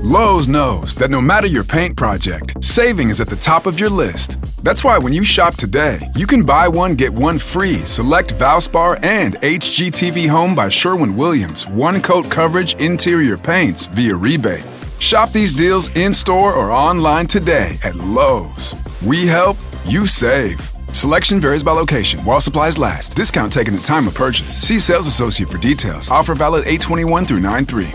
Lowe's knows that no matter your paint project, saving is at the top of your list. That's why when you shop today, you can buy one, get one free select Valspar and HGTV Home by Sherwin-Williams one-coat coverage interior paints via rebate. Shop these deals in-store or online today at Lowe's. We help, you save. Selection varies by location. While supplies last. Discount taken at time of purchase. See sales associate for details. Offer valid 8/21 through 9/3.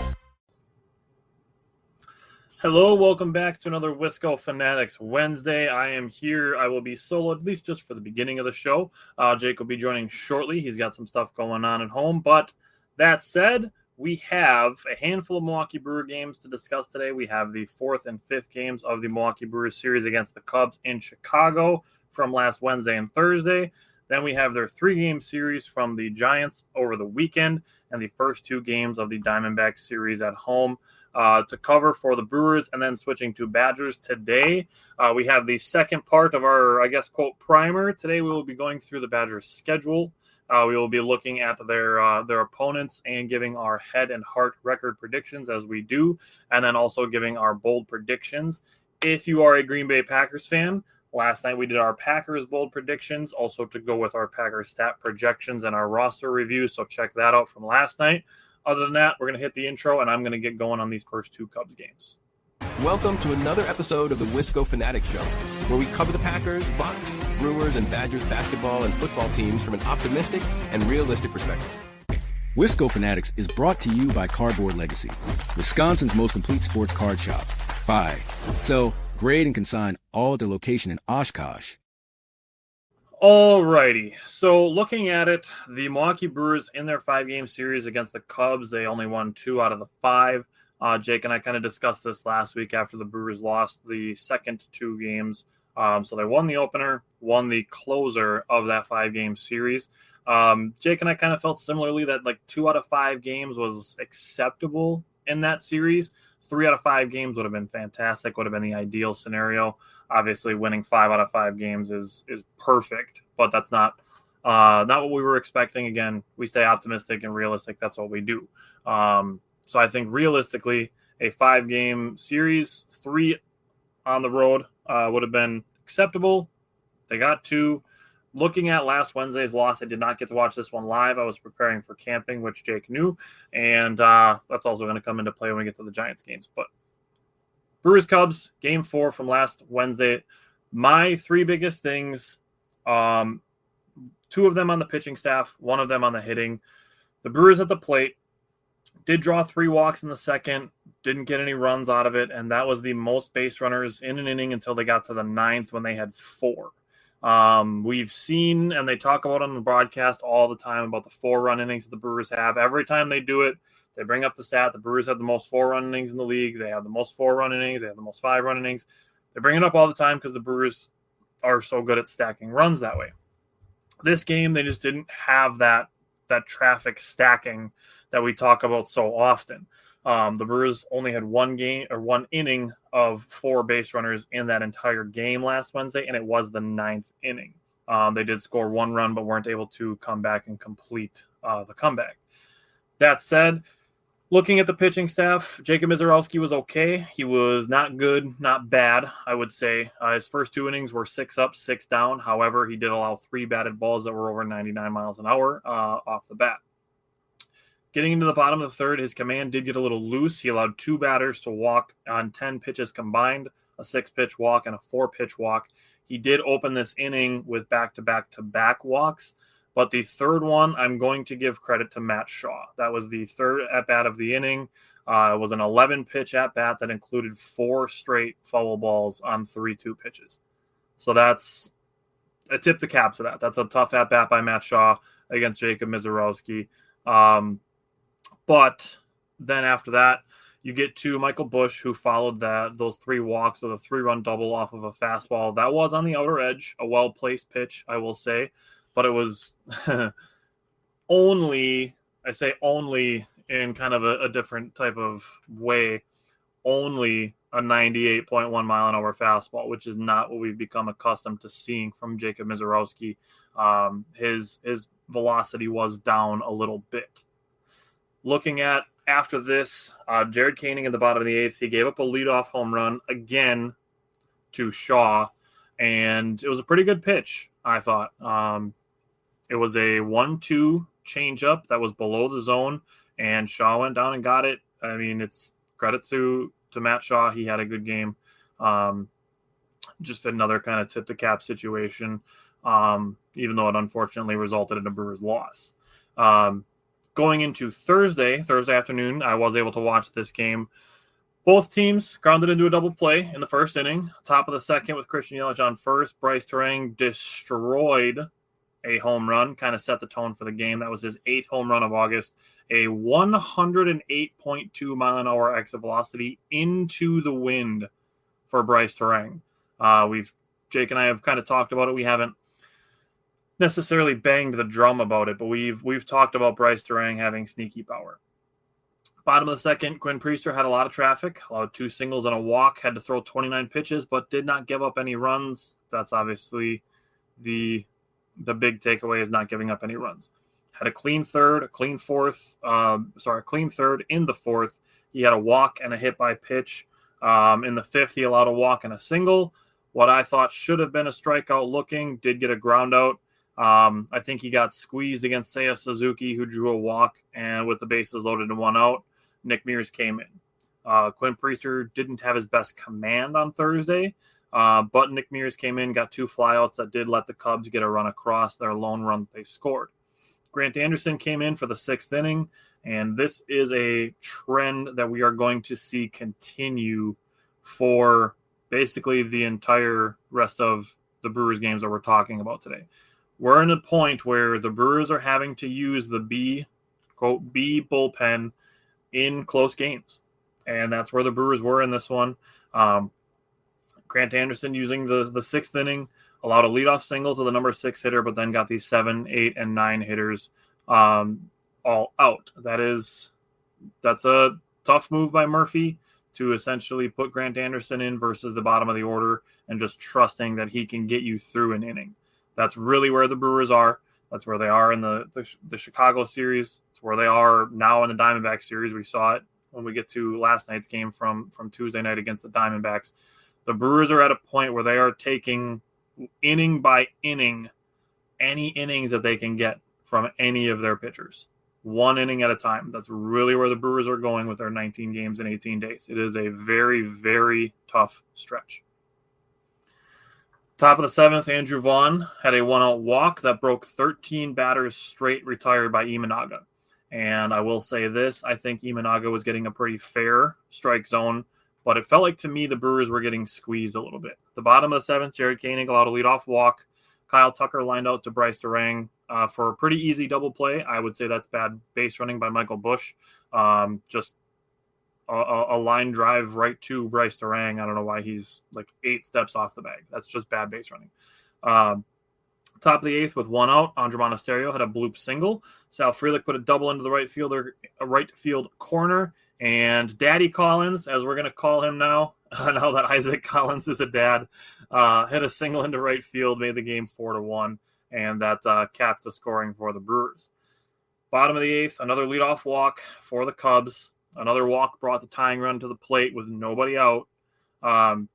Hello, welcome back to another Wisco Fanatics Wednesday. I am here. I will be solo, at least just for the beginning of the show. Jake will be joining shortly. He's got some stuff going on at home. But that said, we have a handful of Milwaukee Brewer games to discuss today. We have the fourth and fifth games of the Milwaukee Brewers series against the Cubs in Chicago from last Wednesday and Thursday. Then we have their three-game series from the Giants over the weekend and the first two games of the Diamondbacks series at home to cover for the Brewers. And then switching to Badgers today, we have the second part of our, I guess, quote, primer. Today we will be going through the Badgers schedule. We will be looking at their opponents and giving our head and heart record predictions as we do, and then also giving our bold predictions. If you are a Green Bay Packers fan, last night we did our Packers bold predictions, also to go with our Packers stat projections and our roster review, so check that out from last night. Other than that, we're going to hit the intro, and I'm going to get going on these first two Cubs games. Welcome to another episode of the Wisco Fanatics Show, where we cover the Packers, Bucks, Brewers, and Badgers basketball and football teams from an optimistic and realistic perspective. Wisco Fanatics is brought to you by Cardboard Legacy, Wisconsin's most complete sports card shop. Buy, sell, grade, and consign all at their location in Oshkosh. Alrighty, so looking at it, the Milwaukee Brewers in their five-game series against the Cubs, they only won 2 out of the 5. Jake and I kind of discussed this last week after the Brewers lost the second 2 games. So they won the opener, won the closer of that 5-game series. Jake and I kind of felt similarly that like 2 out of 5 games was acceptable in that series. 3 out of 5 games would have been fantastic, would have been the ideal scenario. Obviously, winning 5 out of 5 games is perfect, but that's not what we were expecting. Again, we stay optimistic and realistic. That's what we do. So I think realistically, a 5-game series, 3 on the road would have been acceptable. They got 2. Looking at last Wednesday's loss, I did not get to watch this one live. I was preparing for camping, which Jake knew, and that's also going to come into play when we get to the Giants games. But Brewers-Cubs, Game 4 from last Wednesday. My 3 biggest things, 2 of them on the pitching staff, 1 of them on the hitting. The Brewers at the plate did draw 3 walks in the second, didn't get any runs out of it, and that was the most base runners in an inning until they got to the 9th when they had 4. We've seen, and they talk about on the broadcast all the time about the 4-run innings that the Brewers have. Every time they do it, they bring up the stat. The Brewers have the most 4-run innings in the league. They have the most 4-run innings. They have the most 5-run innings. They bring it up all the time because the Brewers are so good at stacking runs that way. This game, they just didn't have that traffic stacking that we talk about so often. The Brewers only had 1 inning of 4 base runners in that entire game last Wednesday, and it was the 9th inning. They did score 1 run, but weren't able to come back and complete the comeback. That said, looking at the pitching staff, Jacob Mizorowski was okay. He was not good, not bad, I would say. His first 2 innings were 6 up, 6 down. However, he did allow 3 batted balls that were over 99 miles an hour off the bat. Getting into the bottom of the third, his command did get a little loose. He allowed 2 batters to walk on 10 pitches combined, a 6-pitch walk and a 4-pitch walk. He did open this inning with back-to-back-to-back walks, but the third one, I'm going to give credit to Matt Shaw. That was the third at-bat of the inning. It was an 11-pitch at-bat that included 4 straight foul balls on 3-2 pitches. So that's a tip the cap to that. That's a tough at-bat by Matt Shaw against Jacob Mizorowski. But then after that, you get to Michael Busch, who followed those 3 walks with a 3-run double off of a fastball. That was on the outer edge, a well-placed pitch, I will say. But it was only in kind of a different type of way, only a 98.1 mile an hour fastball, which is not what we've become accustomed to seeing from Jacob Mizorowski. His velocity was down a little bit. Looking at after this, Jared Koenig at the bottom of the 8th, he gave up a leadoff home run again to Shaw, and it was a pretty good pitch, I thought. It was a 1-2 changeup that was below the zone, and Shaw went down and got it. I mean, it's credit to Matt Shaw. He had a good game. Just another kind of tip the cap situation, even though it unfortunately resulted in a Brewers loss. Going into Thursday afternoon, I was able to watch this game. Both teams grounded into a double play in the first inning. Top of the second with Christian Yelich on first. Bryce Terang destroyed a home run, kind of set the tone for the game. That was his 8th home run of August. A 108.2 mile an hour exit velocity into the wind for Bryce Terang. Jake and I have kind of talked about it. We haven't necessarily banged the drum about it, but we've talked about Bryce Terang having sneaky power. Bottom of the second, Quinn Priester had a lot of traffic, allowed 2 singles and a walk, had to throw 29 pitches, but did not give up any runs. That's obviously the big takeaway, is not giving up any runs. Had a clean third, a clean third in the 4th. He had a walk and a hit by pitch. In the 5th, he allowed a walk and a single. What I thought should have been a strikeout looking, did get a ground out. I think he got squeezed against Seiya Suzuki, who drew a walk, and with the bases loaded and 1 out, Nick Mears came in. Quinn Priester didn't have his best command on Thursday, but Nick Mears came in, got 2 flyouts that did let the Cubs get a run across their lone run they scored. Grant Anderson came in for the 6th inning, and this is a trend that we are going to see continue for basically the entire rest of the Brewers games that we're talking about today. We're in a point where the Brewers are having to use the B bullpen in close games, and that's where the Brewers were in this one. Grant Anderson using the 6th inning, allowed a leadoff single to the number 6 hitter, but then got these 7, 8, and 9 hitters all out. That's a tough move by Murphy to essentially put Grant Anderson in versus the bottom of the order and just trusting that he can get you through an inning. That's really where the Brewers are. That's where they are in the Chicago series. It's where they are now in the Diamondbacks series. We saw it when we get to last night's game from Tuesday night against the Diamondbacks. The Brewers are at a point where they are taking inning by inning any innings that they can get from any of their pitchers. 1 inning at a time. That's really where the Brewers are going with their 19 games in 18 days. It is a very, very tough stretch. Top of the 7th, Andrew Vaughn had a 1-out walk that broke 13 batters straight, retired by Imanaga. And I will say this, I think Imanaga was getting a pretty fair strike zone, but it felt like to me the Brewers were getting squeezed a little bit. The bottom of the 7th, Jared Koenig allowed a leadoff walk. Kyle Tucker lined out to Bryce Terang for a pretty easy double play. I would say that's bad base running by Michael Busch. Just a line drive right to Bryce Terang. I don't know why he's like 8 steps off the bag. That's just bad base running. Top of the 8th with 1 out, Andres Monasterio had a bloop single. Sal Frelick put a double into the right field corner. And Daddy Collins, as we're going to call him now, now that Isaac Collins is a dad, hit a single into right field, made the game 4-1, and that capped the scoring for the Brewers. Bottom of the 8th, another leadoff walk for the Cubs. Another walk brought the tying run to the plate with nobody out. Got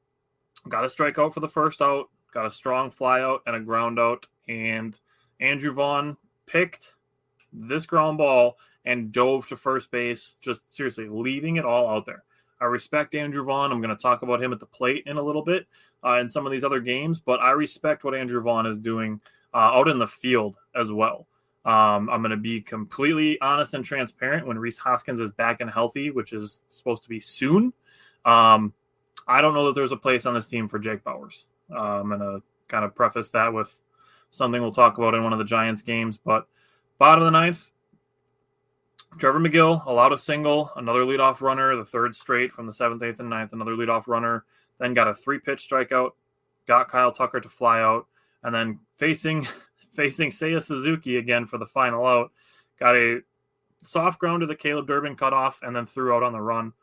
a strikeout for the first out, got a strong fly out and a ground out, and Andrew Vaughn picked this ground ball and dove to first base, just seriously leaving it all out there. I respect Andrew Vaughn. I'm going to talk about him at the plate in a little bit in some of these other games, but I respect what Andrew Vaughn is doing out in the field as well. I'm going to be completely honest and transparent. When Rhys Hoskins is back and healthy, which is supposed to be soon, I don't know that there's a place on this team for Jake Bauers. I'm going to kind of preface that with something we'll talk about in one of the Giants games. But bottom of the 9th, Trevor McGill allowed a single, another leadoff runner, the 3rd straight from the 7th, 8th, and 9th, another leadoff runner, then got a 3-pitch strikeout, got Kyle Tucker to fly out, and then facing Seiya Suzuki again for the final out, got a soft ground to the Caleb Durbin cutoff, and then threw out on the run.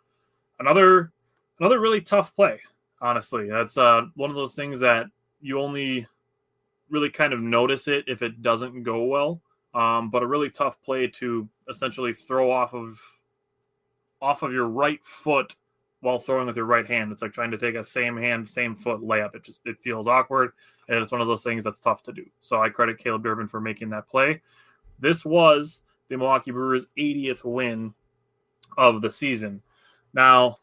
Another really tough play, honestly. That's one of those things that you only really kind of notice it if it doesn't go well. But a really tough play to essentially throw off of off of your right foot while throwing with your right hand. It's like trying to take a same hand, same foot layup. It feels awkward, and it's one of those things that's tough to do. So I credit Caleb Durbin for making that play. This was the Milwaukee Brewers' 80th win of the season. Now,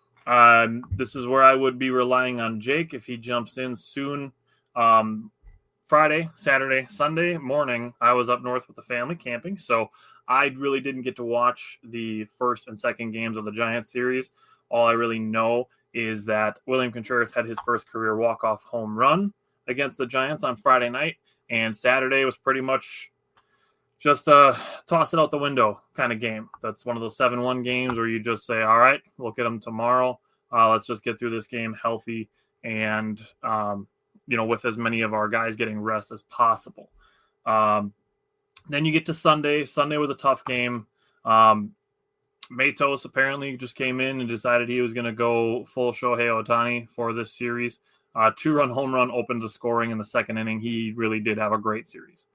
this is where I would be relying on Jake if he jumps in soon. Friday, Saturday, Sunday morning, I was up north with the family camping, so I really didn't get to watch the first and second games of the Giants series. All I really know is that William Contreras had his first career walk-off home run against the Giants on Friday night, and Saturday was pretty much just a toss it out the window kind of game. That's one of those 7-1 games where you just say, all right, we'll get them tomorrow. Let's just get through this game healthy and, with as many of our guys getting rest as possible. Then you get to Sunday. Sunday was a tough game. Matos apparently just came in and decided he was going to go full Shohei Ohtani for this series. 2-run home run opened the scoring in the second inning. He really did have a great series.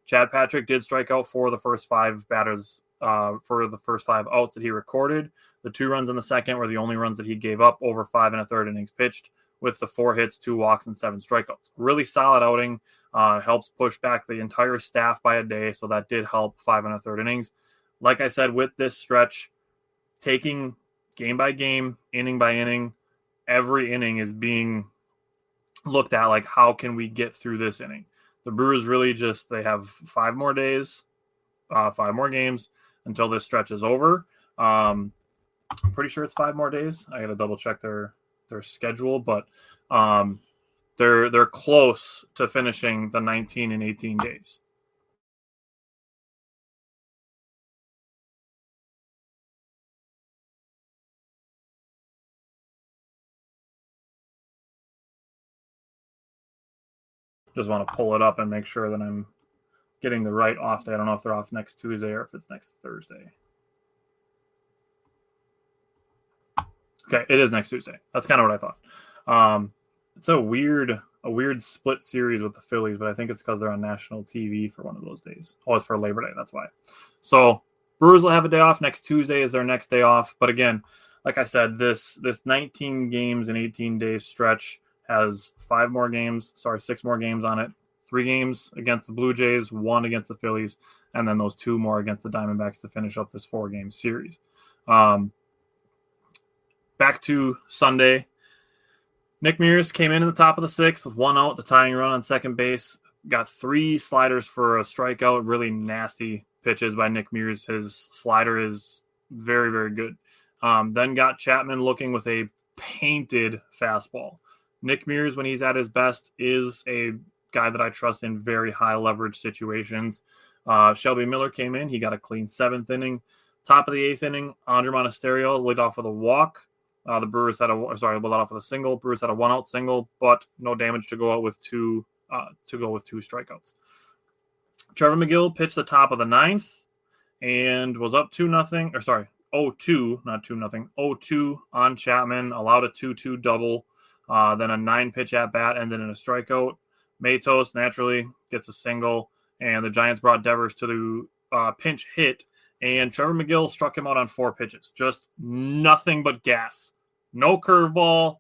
Chad Patrick did strike out for the first 5 batters for the first 5 outs that he recorded. The 2 runs in the second were the only runs that he gave up over 5 1/3 innings pitched, with the 4 hits, 2 walks, and 7 strikeouts. Really solid outing. Helps push back the entire staff by a day, so that did help 5 1/3 innings. Like I said, with this stretch, taking game by game, inning by inning, every inning is being looked at like, how can we get through this inning? The Brewers really they have 5 more days, 5 more games until this stretch is over. I'm pretty sure it's 5 more days. I got to double check their schedule, but they're close to finishing the 19 and 18 days. Just want to pull it up and make sure that I'm getting the right off day. I don't know if they're off next Tuesday or if it's next Thursday. Okay, it is next Tuesday. That's kind of what I thought. It's a weird split series with the Phillies, but I think it's because they're on national TV for one of those days. Oh, it's for Labor Day. That's why. So Brewers will have a day off. Next Tuesday is their next day off. But again, like I said, this 19 games and 18 days stretch has 6 more games on it. 3 games against the Blue Jays, 1 against the Phillies, and then those 2 more against the Diamondbacks to finish up this 4-game series. Back to Sunday. Nick Mears came in the top of the 6th with 1 out, the tying run on second base. Got 3 sliders for a strikeout. Really nasty pitches by Nick Mears. His slider is very, very good. Then got Chapman looking with a painted fastball. Nick Mears, when he's at his best, is a guy that I trust in very high leverage situations. Shelby Miller came in. He got a clean 7th inning. Top of the 8th inning, Andre Monasterio laid off with a walk. The Brewers had led off with a single. Brewers had a 1-out single, but no damage to go out with 2 strikeouts. Trevor McGill pitched the top of the 9th and was up 2-0. 0-2, not 2-0. 0-2 on Chapman, allowed a 2-2 double. Then a 9-pitch at bat ended in a strikeout. Matos naturally gets a single, and the Giants brought Devers to the pinch hit, and Trevor McGill struck him out on 4 pitches. Just nothing but gas. No curveball,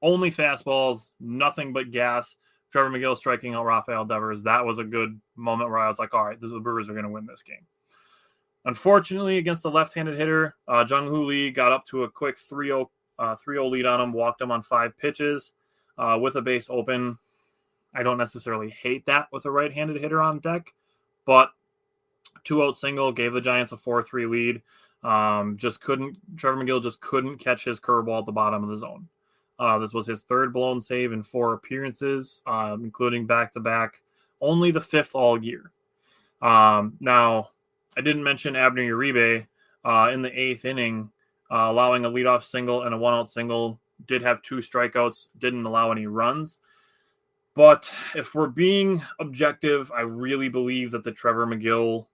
only fastballs, nothing but gas. Trevor McGill striking out Rafael Devers. That was a good moment where I was like, all right, the Brewers are going to win this game. Unfortunately, against the left-handed hitter, Jung-Hoo Lee got up to a quick 3-0 lead on him, walked him on 5 pitches with a base open. I don't necessarily hate that with a right-handed hitter on deck, but 2-out single gave the Giants a 4-3 lead. Trevor McGill just couldn't catch his curveball at the bottom of the zone. This was his 3rd blown save in 4 appearances, including back-to-back, only the 5th all year. Now, I didn't mention Abner Uribe in the 8th inning, allowing a leadoff single and a 1-out single, did have 2 strikeouts, didn't allow any runs. But if we're being objective, I really believe that the Trevor McGill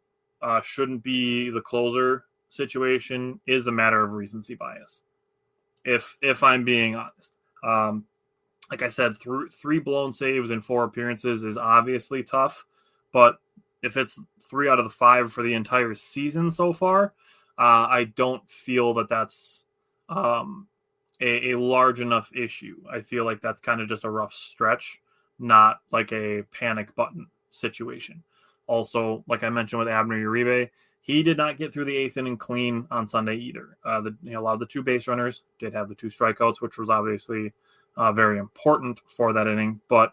shouldn't be the closer situation is a matter of recency bias. If I'm being honest, like I said, 3 blown saves in 4 appearances is obviously tough, but if it's 3 out of the 5 for the entire season so far, I don't feel that that's a large enough issue. I feel like that's kind of just a rough stretch, not like a panic button situation. Also, like I mentioned with Abner Uribe, he did not get through the 8th inning clean on Sunday either. He allowed the 2 base runners, did have the 2 strikeouts, which was obviously very important for that inning. But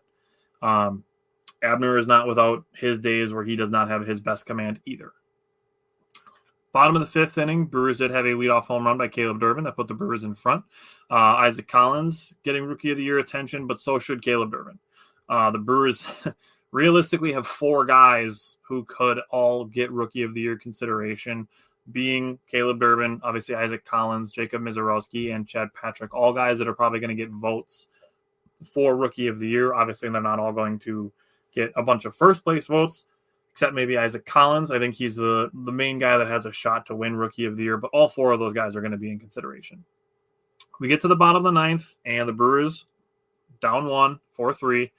Abner is not without his days where he does not have his best command either. Bottom of the 5th inning, Brewers did have a leadoff home run by Caleb Durbin that put the Brewers in front. Isaac Collins getting Rookie of the Year attention, but so should Caleb Durbin. The Brewers realistically have 4 guys who could all get Rookie of the Year consideration, being Caleb Durbin, obviously Isaac Collins, Jacob Mizorowski, and Chad Patrick, all guys that are probably going to get votes for Rookie of the Year. Obviously, they're not all going to get a bunch of first-place votes, except maybe Isaac Collins. I think he's the main guy that has a shot to win Rookie of the Year, but all 4 of those guys are going to be in consideration. We get to the bottom of the 9th, and the Brewers down 1, 4-3.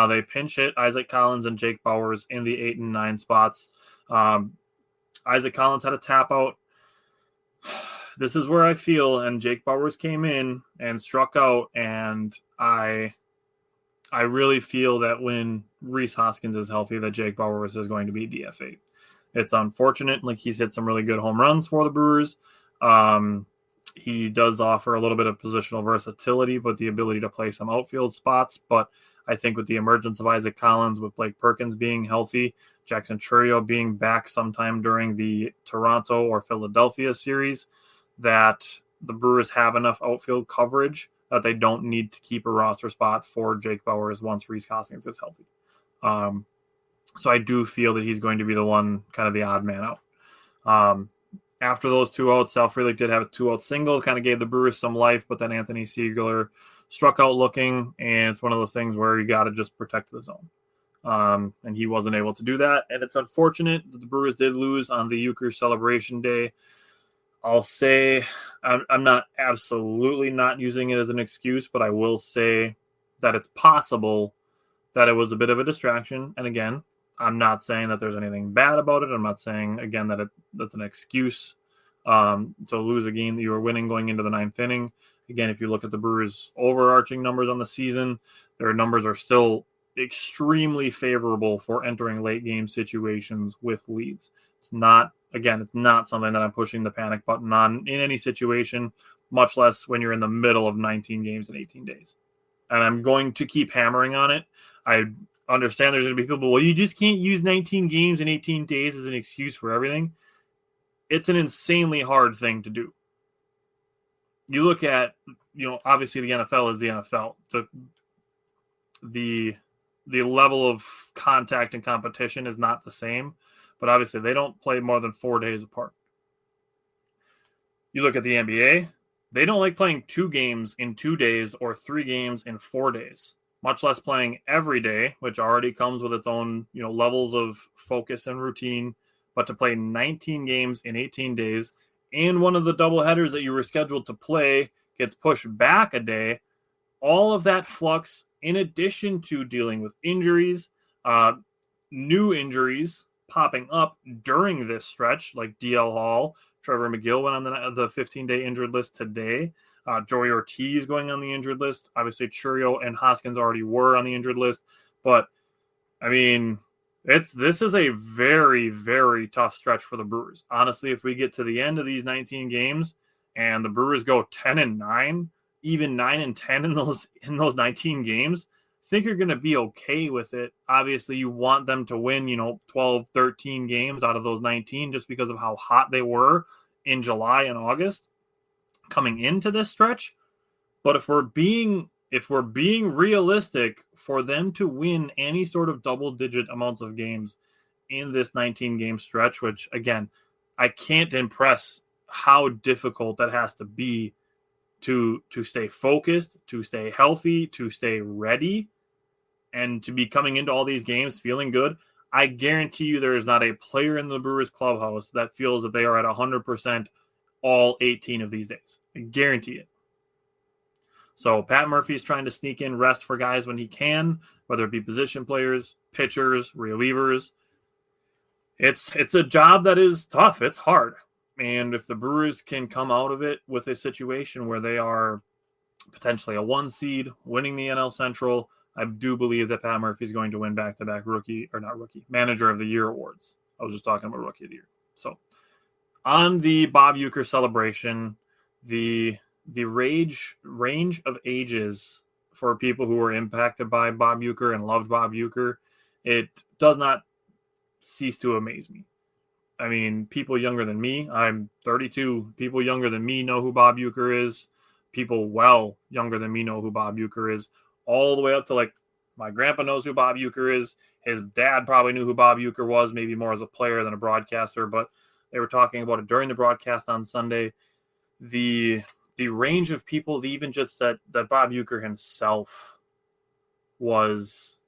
They pinch hit Isaac Collins and Jake Bauers in the 8 and 9 spots. Isaac Collins had a tap out. This is where I feel, and Jake Bauers came in and struck out, and I really feel that when Rhys Hoskins is healthy, that Jake Bauers is going to be DFA'd. It's unfortunate. Like, he's hit some really good home runs for the Brewers. He does offer a little bit of positional versatility, but the ability to play some outfield spots. But I think with the emergence of Isaac Collins, with Blake Perkins being healthy, Jackson Chourio being back sometime during the Toronto or Philadelphia series, that the Brewers have enough outfield coverage that they don't need to keep a roster spot for Jake Bauers once Rhys Hoskins is healthy. So I do feel that he's going to be the one, kind of the odd man out. After those 2 outs, Sal Frelick did have a 2-out single, kind of gave the Brewers some life, but then Anthony Siegler struck out looking, and it's one of those things where you got to just protect the zone. And he wasn't able to do that, and it's unfortunate that the Brewers did lose on the Euchre Celebration Day. I'll say I'm not absolutely not using it as an excuse, but I will say that it's possible that it was a bit of a distraction. And again, I'm not saying that there's anything bad about it. I'm not saying, again, that that's an excuse to lose a game that you were winning going into the 9th inning. Again, if you look at the Brewers' overarching numbers on the season, their numbers are still extremely favorable for entering late game situations with leads. It's not something that I'm pushing the panic button on in any situation, much less when you're in the middle of 19 games in 18 days. And I'm going to keep hammering on it. I understand there's going to be people, well, you just can't use 19 games in 18 days as an excuse for everything. It's an insanely hard thing to do. You look at, obviously the NFL is the NFL. The level of contact and competition is not the same, but obviously they don't play more than 4 days apart. You look at the NBA, they don't like playing 2 games in 2 days or 3 games in 4 days, much less playing every day, which already comes with its own, levels of focus and routine. But to play 19 games in 18 days, and one of the doubleheaders that you were scheduled to play gets pushed back a day, all of that flux, in addition to dealing with injuries, new injuries popping up during this stretch, like DL Hall, Trevor McGill went on the 15-day injured list today. Joey Ortiz going on the injured list. Obviously, Chourio and Hoskins already were on the injured list. But, I mean, this is a very, very tough stretch for the Brewers. Honestly, if we get to the end of these 19 games and the Brewers go 10-9, even 9-10 in those 19 games, I think you're going to be okay with it. Obviously, you want them to win, 12, 13 games out of those 19 just because of how hot they were in July and August coming into this stretch. But if we're being realistic, for them to win any sort of double-digit amounts of games in this 19-game stretch, which, again, I can't impress how difficult that has to be to stay focused, to stay healthy, to stay ready, and to be coming into all these games feeling good. I guarantee you there is not a player in the Brewers clubhouse that feels that they are at 100% all 18 of these days. I guarantee it. So Pat Murphy's trying to sneak in rest for guys when he can, whether it be position players, pitchers, relievers. It's a job that is tough. It's hard. And if the Brewers can come out of it with a situation where they are potentially a 1 seed, winning the NL Central, I do believe that Pat Murphy is going to win back-to-back Manager of the Year awards. I was just talking about Rookie of the Year. So on the Bob Uecker celebration, the range of ages for people who were impacted by Bob Uecker and loved Bob Uecker, it does not cease to amaze me. I mean, people younger than me, I'm 32, people younger than me know who Bob Uecker is. People well younger than me know who Bob Uecker is, all the way up to like my grandpa knows who Bob Uecker is. His dad probably knew who Bob Uecker was, maybe more as a player than a broadcaster, but they were talking about it during the broadcast on Sunday. The range of people, even just that Bob Uecker himself was,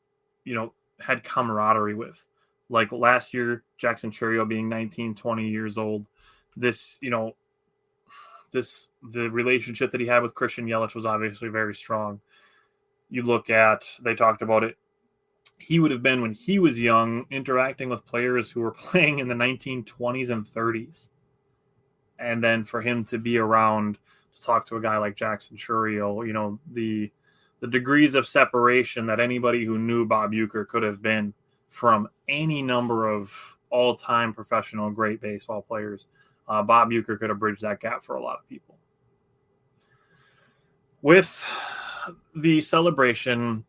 had camaraderie with. Like last year, Jackson Churio being 19, 20 years old. The relationship that he had with Christian Yelich was obviously very strong. You look at, they talked about it, he would have been, when he was young, interacting with players who were playing in the 1920s and 30s. And then for him to be around to talk to a guy like Jackson Churio, the degrees of separation that anybody who knew Bob Uecker could have been from any number of all-time professional great baseball players. Bob Uecker could have bridged that gap for a lot of people. With the celebration,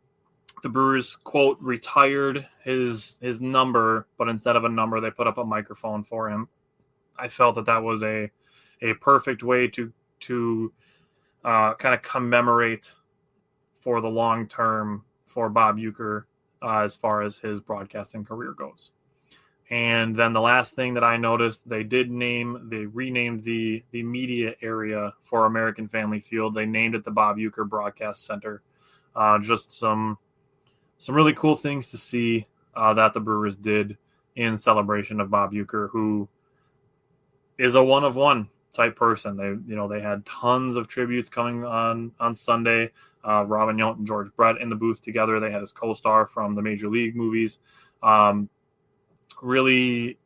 the Brewers, quote, retired his number, but instead of a number, they put up a microphone for him. I felt that was a perfect way to kind of commemorate for the long term for Bob Uecker as far as his broadcasting career goes. And then the last thing that I noticed, they renamed the media area for American Family Field. They named it the Bob Uecker Broadcast Center. Just some really cool things to see that the Brewers did in celebration of Bob Uecker, who is a one-of-one type person. They had tons of tributes coming on Sunday. Robin Yount and George Brett in the booth together. They had his co-star from the Major League movies. Really,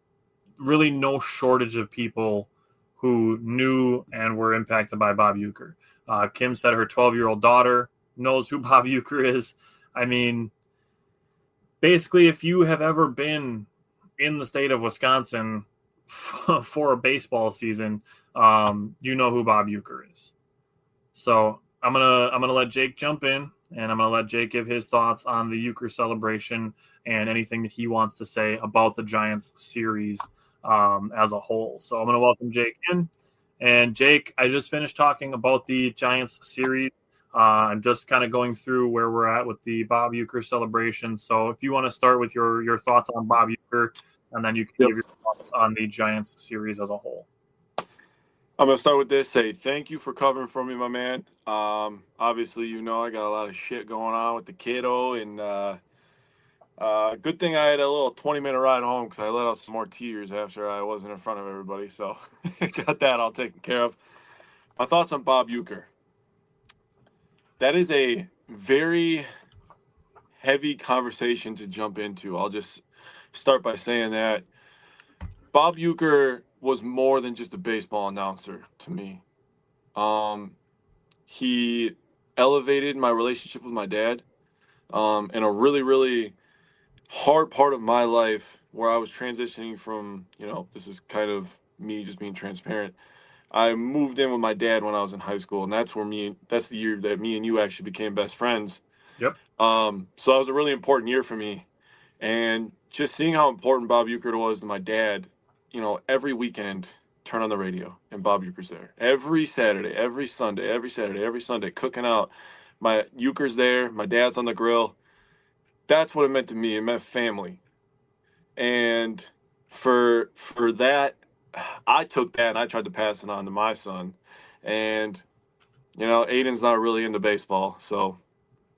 really no shortage of people who knew and were impacted by Bob Uecker. Kim said her 12-year-old daughter knows who Bob Uecker is. I mean, basically, if you have ever been in the state of Wisconsin for a baseball season, you know who Bob Uecker is. So I'm gonna let Jake jump in, and I'm gonna let Jake give his thoughts on the Uecker celebration and anything that he wants to say about the Giants series as a whole. So I'm gonna welcome Jake in. And Jake, I just finished talking about the Giants series. I'm just kind of going through where we're at with the Bob Uecker celebration. So if you want to start with your thoughts on Bob Uecker, and then you can give your thoughts on the Giants series as a whole. I'm going to start with this. Say thank you for covering for me, my man. Obviously, I got a lot of shit going on with the kiddo, and good thing I had a little 20-minute ride home because I let out some more tears after I wasn't in front of everybody. So got that all taken care of. My thoughts on Bob Uecker. That is a very heavy conversation to jump into. I'll just start by saying that Bob Uecker was more than just a baseball announcer to me. He elevated my relationship with my dad in a really, really hard part of my life where I was transitioning from, this is kind of me just being transparent. I moved in with my dad when I was in high school, and that's the year that me and you actually became best friends. Yep. So that was a really important year for me. And just seeing how important Bob Uecker was to my dad, every weekend, turn on the radio, and Bob Uecker's there. Every Saturday, every Sunday, cooking out. My Uecker's there, my dad's on the grill. That's what it meant to me. It meant family. And for that, I took that and I tried to pass it on to my son. And, Aiden's not really into baseball, so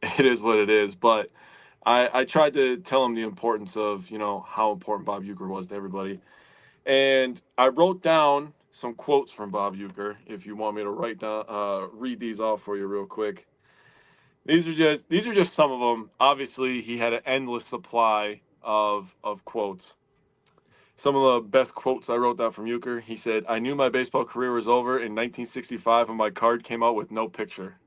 it is what it is. But I tried to tell him the importance of, how important Bob Uecker was to everybody. And I wrote down some quotes from Bob Uecker, if you want me to read these off for you real quick. These are just some of them. Obviously, he had an endless supply of quotes. some of the best quotes I wrote down from Euchre. He said, "I knew my baseball career was over in 1965 when my card came out with no picture."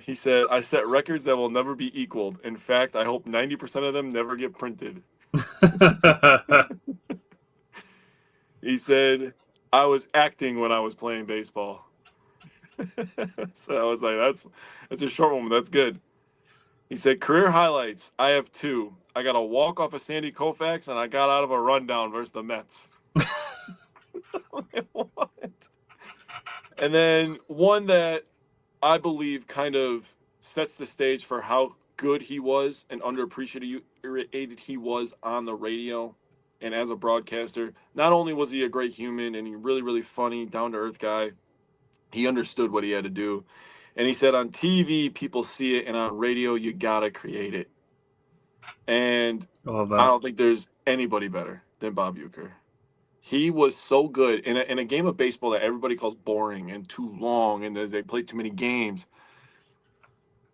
He said, "I set records that will never be equaled. In fact, I hope 90% of them never get printed." He said, "I was acting when I was playing baseball." So I was like, that's a short one, but that's good. He said, "Career highlights. I have two. I got a walk off of Sandy Koufax, and I got out of a rundown versus the Mets." What? And then one that I believe kind of sets the stage for how good he was and underappreciated he was on the radio and as a broadcaster. Not only was he a great human and he really, really funny, down to earth guy, he understood what he had to do. And he said, on TV, people see it, and on radio, you gotta create it. And I love I that. don't think there's anybody better than Bob Uecker. He was so good in a game of baseball that everybody calls boring and too long, and they play too many games.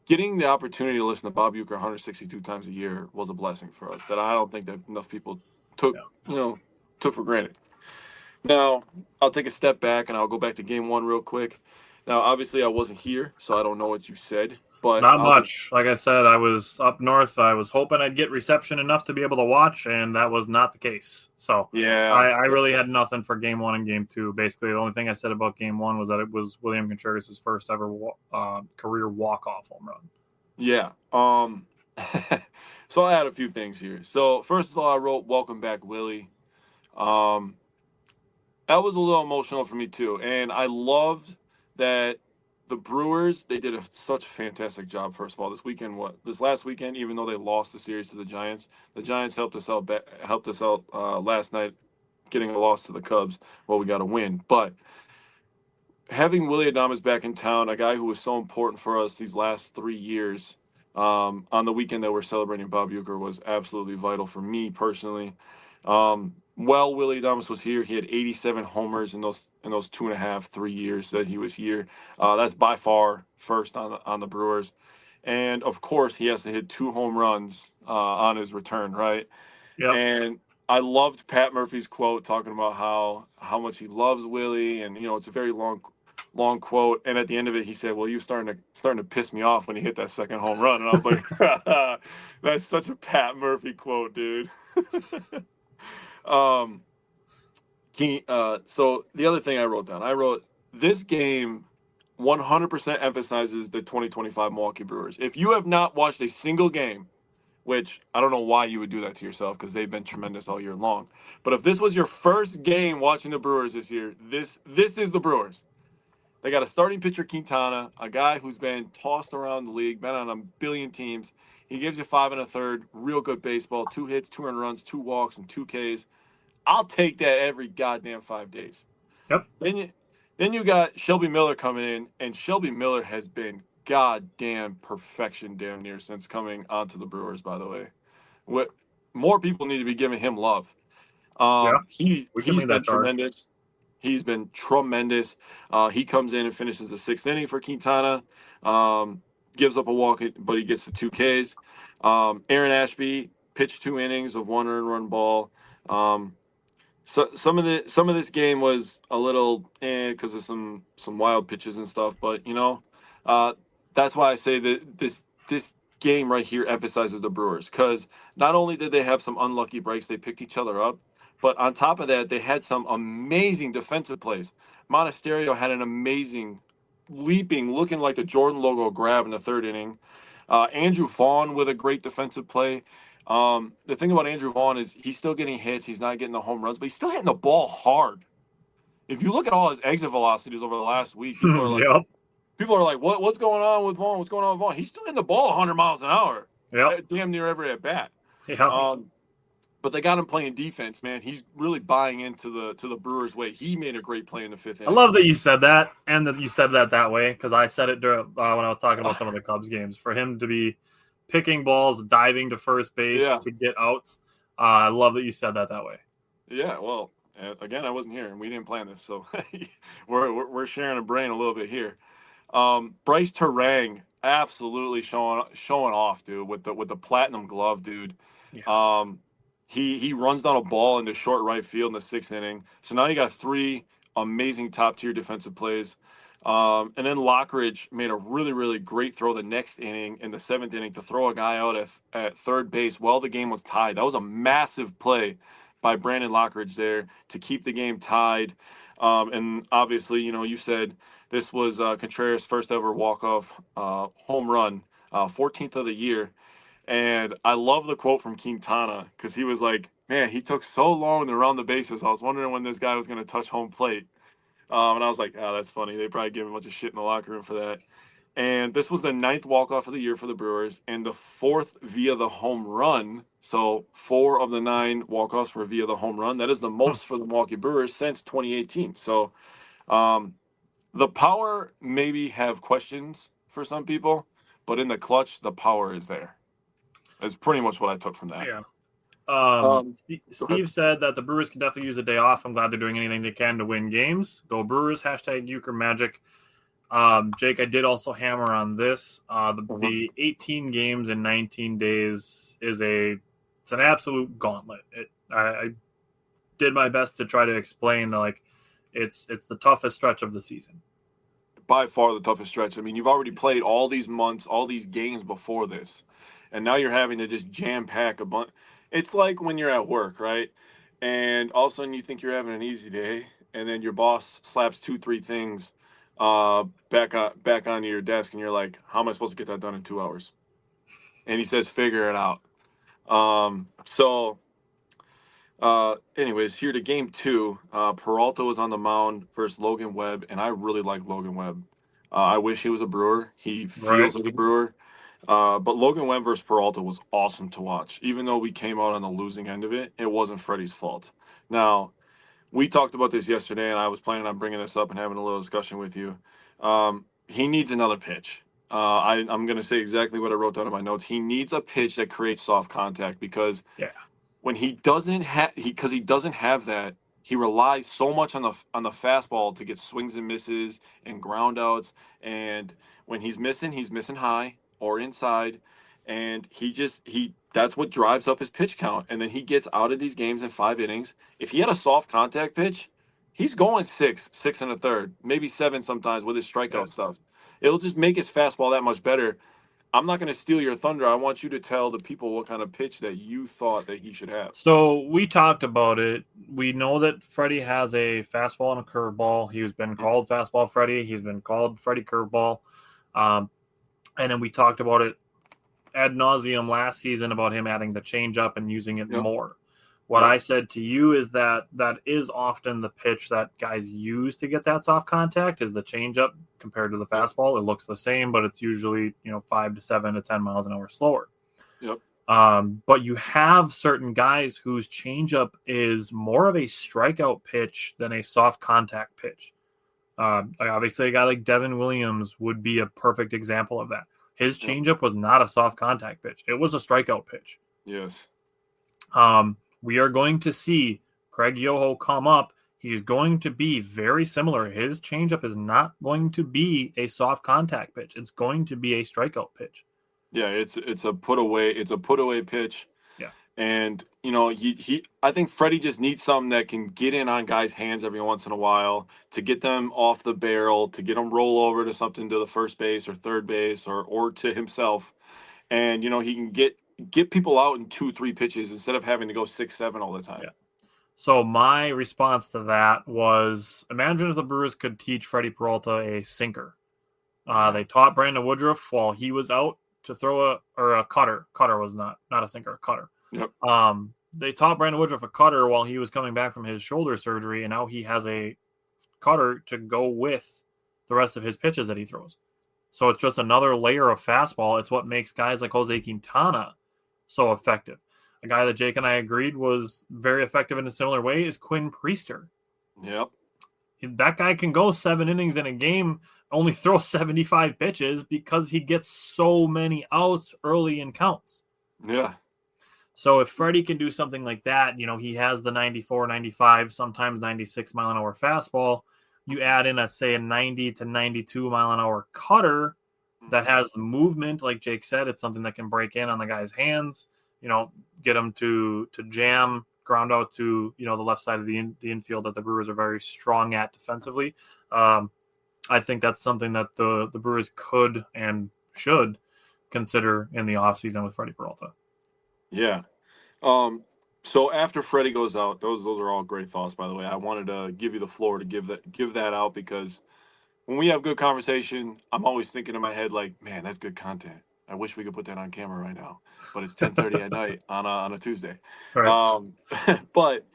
Getting the opportunity to listen to Bob Uecker 162 times a year was a blessing for us that I don't think that enough people took for granted. Now, I'll take a step back and I'll go back to game one real quick. Now, obviously, I wasn't here, so I don't know what you said, but Not much. Like I said, I was up north. I was hoping I'd get reception enough to be able to watch, and that was not the case. So yeah, I really had nothing for game one and game two. Basically, the only thing I said about game one was that it was William Contreras' first ever career walk-off home run. Yeah. So I had a few things here. So first of all, I wrote "Welcome Back, Willie." That was a little emotional for me too, and I loved that the Brewers, they did such a fantastic job. First of all, this last weekend, even though they lost the series to the Giants helped us out last night, getting a loss to the Cubs. Well, we got a win, but having Willie Adames back in town, a guy who was so important for us these last 3 years, on the weekend that we're celebrating Bob Uecker, was absolutely vital for me personally. While Willie Adames was here, he had 87 homers in those 3 years that he was here. That's by far first on the Brewers, and of course he has to hit 2 home runs on his return, right? Yep. And I loved Pat Murphy's quote talking about how much he loves Willie, and it's a very long quote. And at the end of it, he said, "Well, you're starting to piss me off when he hit that second home run." And I was like, "That's such a Pat Murphy quote, dude." So the other thing I wrote this game 100% emphasizes the 2025 Milwaukee Brewers. If you have not watched a single game, which I don't know why you would do that to yourself because they've been tremendous all year long, but if this was your first game watching the Brewers this year, this is the Brewers. They got a starting pitcher, Quintana, a guy who's been tossed around the league, been on a billion teams. He gives you 5 1/3, real good baseball, 2 hits, 2 earned runs, 2 walks, and 2 Ks. I'll take that every goddamn 5 days. Yep. Then you got Shelby Miller coming in, and Shelby Miller has been goddamn perfection damn near since coming onto the Brewers, by the way. What more people need to be giving him love. He's been tremendous. He's been tremendous. He comes in and finishes the 6th inning for Quintana. Gives up a walk, but he gets the 2 Ks. Aaron Ashby pitched 2 innings of 1 earned run ball. So some of this game was a little because of some wild pitches and stuff, but that's why I say that this game right here emphasizes the Brewers, because not only did they have some unlucky breaks, they picked each other up, but on top of that, they had some amazing defensive plays. Monasterio had an amazing leaping, looking like the Jordan logo grab in the 3rd inning. Andrew Vaughn with a great defensive play. The thing about Andrew Vaughn is he's still getting hits. He's not getting the home runs, but he's still hitting the ball hard. If you look at all his exit velocities over the last week, people are like, what's going on with Vaughn? What's going on with Vaughn? He's still hitting the ball 100 miles an hour. Damn near every at bat. But they got him playing defense, man. He's really buying into the Brewers' way. He made a great play in the 5th inning. I love that you said that, and that you said that way, because I said it when I was talking about some of the Cubs games. For him to be picking balls, diving to first base to get outs, I love that you said that way. Yeah, well, again, I wasn't here, and we didn't plan this, so we're sharing a brain a little bit here. Bryce Terang absolutely showing off, dude, with the platinum glove, dude. Yeah. He runs down a ball into short right field in the 6th inning. So now you got 3 amazing top-tier defensive plays. And then Lockridge made a really, really great throw the next inning in the 7th inning to throw a guy out at third base while the game was tied. That was a massive play by Brandon Lockridge there to keep the game tied. And obviously, you said this was Contreras' first ever walk-off home run, 14th of the year. And I love the quote from Quintana because he was like, man, he took so long to round the bases. I was wondering when this guy was going to touch home plate. And I was like, oh, that's funny. They probably gave him a bunch of shit in the locker room for that. And this was the 9th walk-off of the year for the Brewers and the 4th via the home run. So 4 of the 9 walk-offs were via the home run. That is the most for the Milwaukee Brewers since 2018. So the power maybe have questions for some people, but in the clutch, the power is there. That's pretty much what I took from that. Yeah. Steve said that the Brewers can definitely use a day off. I'm glad they're doing anything they can to win games. Go Brewers, hashtag Euchre Magic. Jake, I did also hammer on this. The 18 games in 19 days it's an absolute gauntlet. I did my best to try to explain it's the toughest stretch of the season. By far the toughest stretch. I mean, you've already played all these months, all these games before this, and now you're having to just jam pack a bunch. It's like when you're at work, right? And all of a sudden you think you're having an easy day, and then your boss slaps 2-3 things back onto your desk, and you're like, how am I supposed to get that done in 2 hours? And he says, figure it out. Anyways, here to game 2. Peralta was on the mound versus Logan Webb, and I really like Logan Webb. I wish he was a Brewer. He feels like a Brewer. But Logan Webb versus Peralta was awesome to watch. Even though we came out on the losing end of it, it wasn't Freddie's fault. Now, we talked about this yesterday, and I was planning on bringing this up and having a little discussion with you. He needs another pitch. I'm going to say exactly what I wrote down in my notes. He needs a pitch that creates soft contact because when he doesn't have that, he relies so much on the fastball to get swings and misses and ground outs. And when he's missing high or inside, and that's what drives up his pitch count. And then he gets out of these games in 5 innings. If he had a soft contact pitch, he's going 6 1/3, maybe 7 sometimes with his strikeout stuff. It'll just make his fastball that much better. I'm not going to steal your thunder. I want you to tell the people what kind of pitch that you thought that he should have. So we talked about it. We know that Freddie has a fastball and a curveball. He's been called fastball Freddie. He's been called Freddie curveball. And then we talked about it ad nauseum last season about him adding the changeup and using it more. What I said to you is that is often the pitch that guys use to get that soft contact is the changeup compared to the fastball. It looks the same, but it's usually 5 to 7 to 10 miles an hour slower. Yep. But you have certain guys whose changeup is more of a strikeout pitch than a soft contact pitch. Obviously, a guy like Devin Williams would be a perfect example of that. His changeup was not a soft contact pitch. It was a strikeout pitch. Yes. We are going to see Craig Yoho come up. He's going to be very similar. His changeup is not going to be a soft contact pitch. It's going to be a strikeout pitch. Yeah, it's a put away pitch. Yeah. And I think Freddie just needs something that can get in on guys' hands every once in a while to get them off the barrel, to get them roll over to something to the first base or third base or to himself. And he can get people out in 2-3 pitches instead of having to go 6-7 all the time. Yeah. So my response to that was, imagine if the Brewers could teach Freddie Peralta a sinker. They taught Brandon Woodruff while he was out to throw a cutter. Cutter was not a sinker, a cutter. Yep. They taught Brandon Woodruff a cutter while he was coming back from his shoulder surgery, and now he has a cutter to go with the rest of his pitches that he throws. So it's just another layer of fastball. It's what makes guys like Jose Quintana so effective. A guy that Jake and I agreed was very effective in a similar way is Quinn Priester. Yep. That guy can go 7 innings in a game, only throw 75 pitches because he gets so many outs early in counts. Yeah. So if Freddie can do something like that, he has the 94, 95, sometimes 96 mile an hour fastball. You add in a 90 to 92 mile an hour cutter that has movement, like Jake said. It's something that can break in on the guy's hands. get them to jam, ground out to, the left side of the infield that the Brewers are very strong at defensively. I think that's something that the Brewers could and should consider in the offseason with Freddie Peralta. Yeah. So after Freddie goes out, those are all great thoughts, by the way. I wanted to give you the floor to give that out, because when we have good conversation, I'm always thinking in my head, like, man, that's good content. I wish we could put that on camera right now, but it's 10:30 at night on a Tuesday. Right. But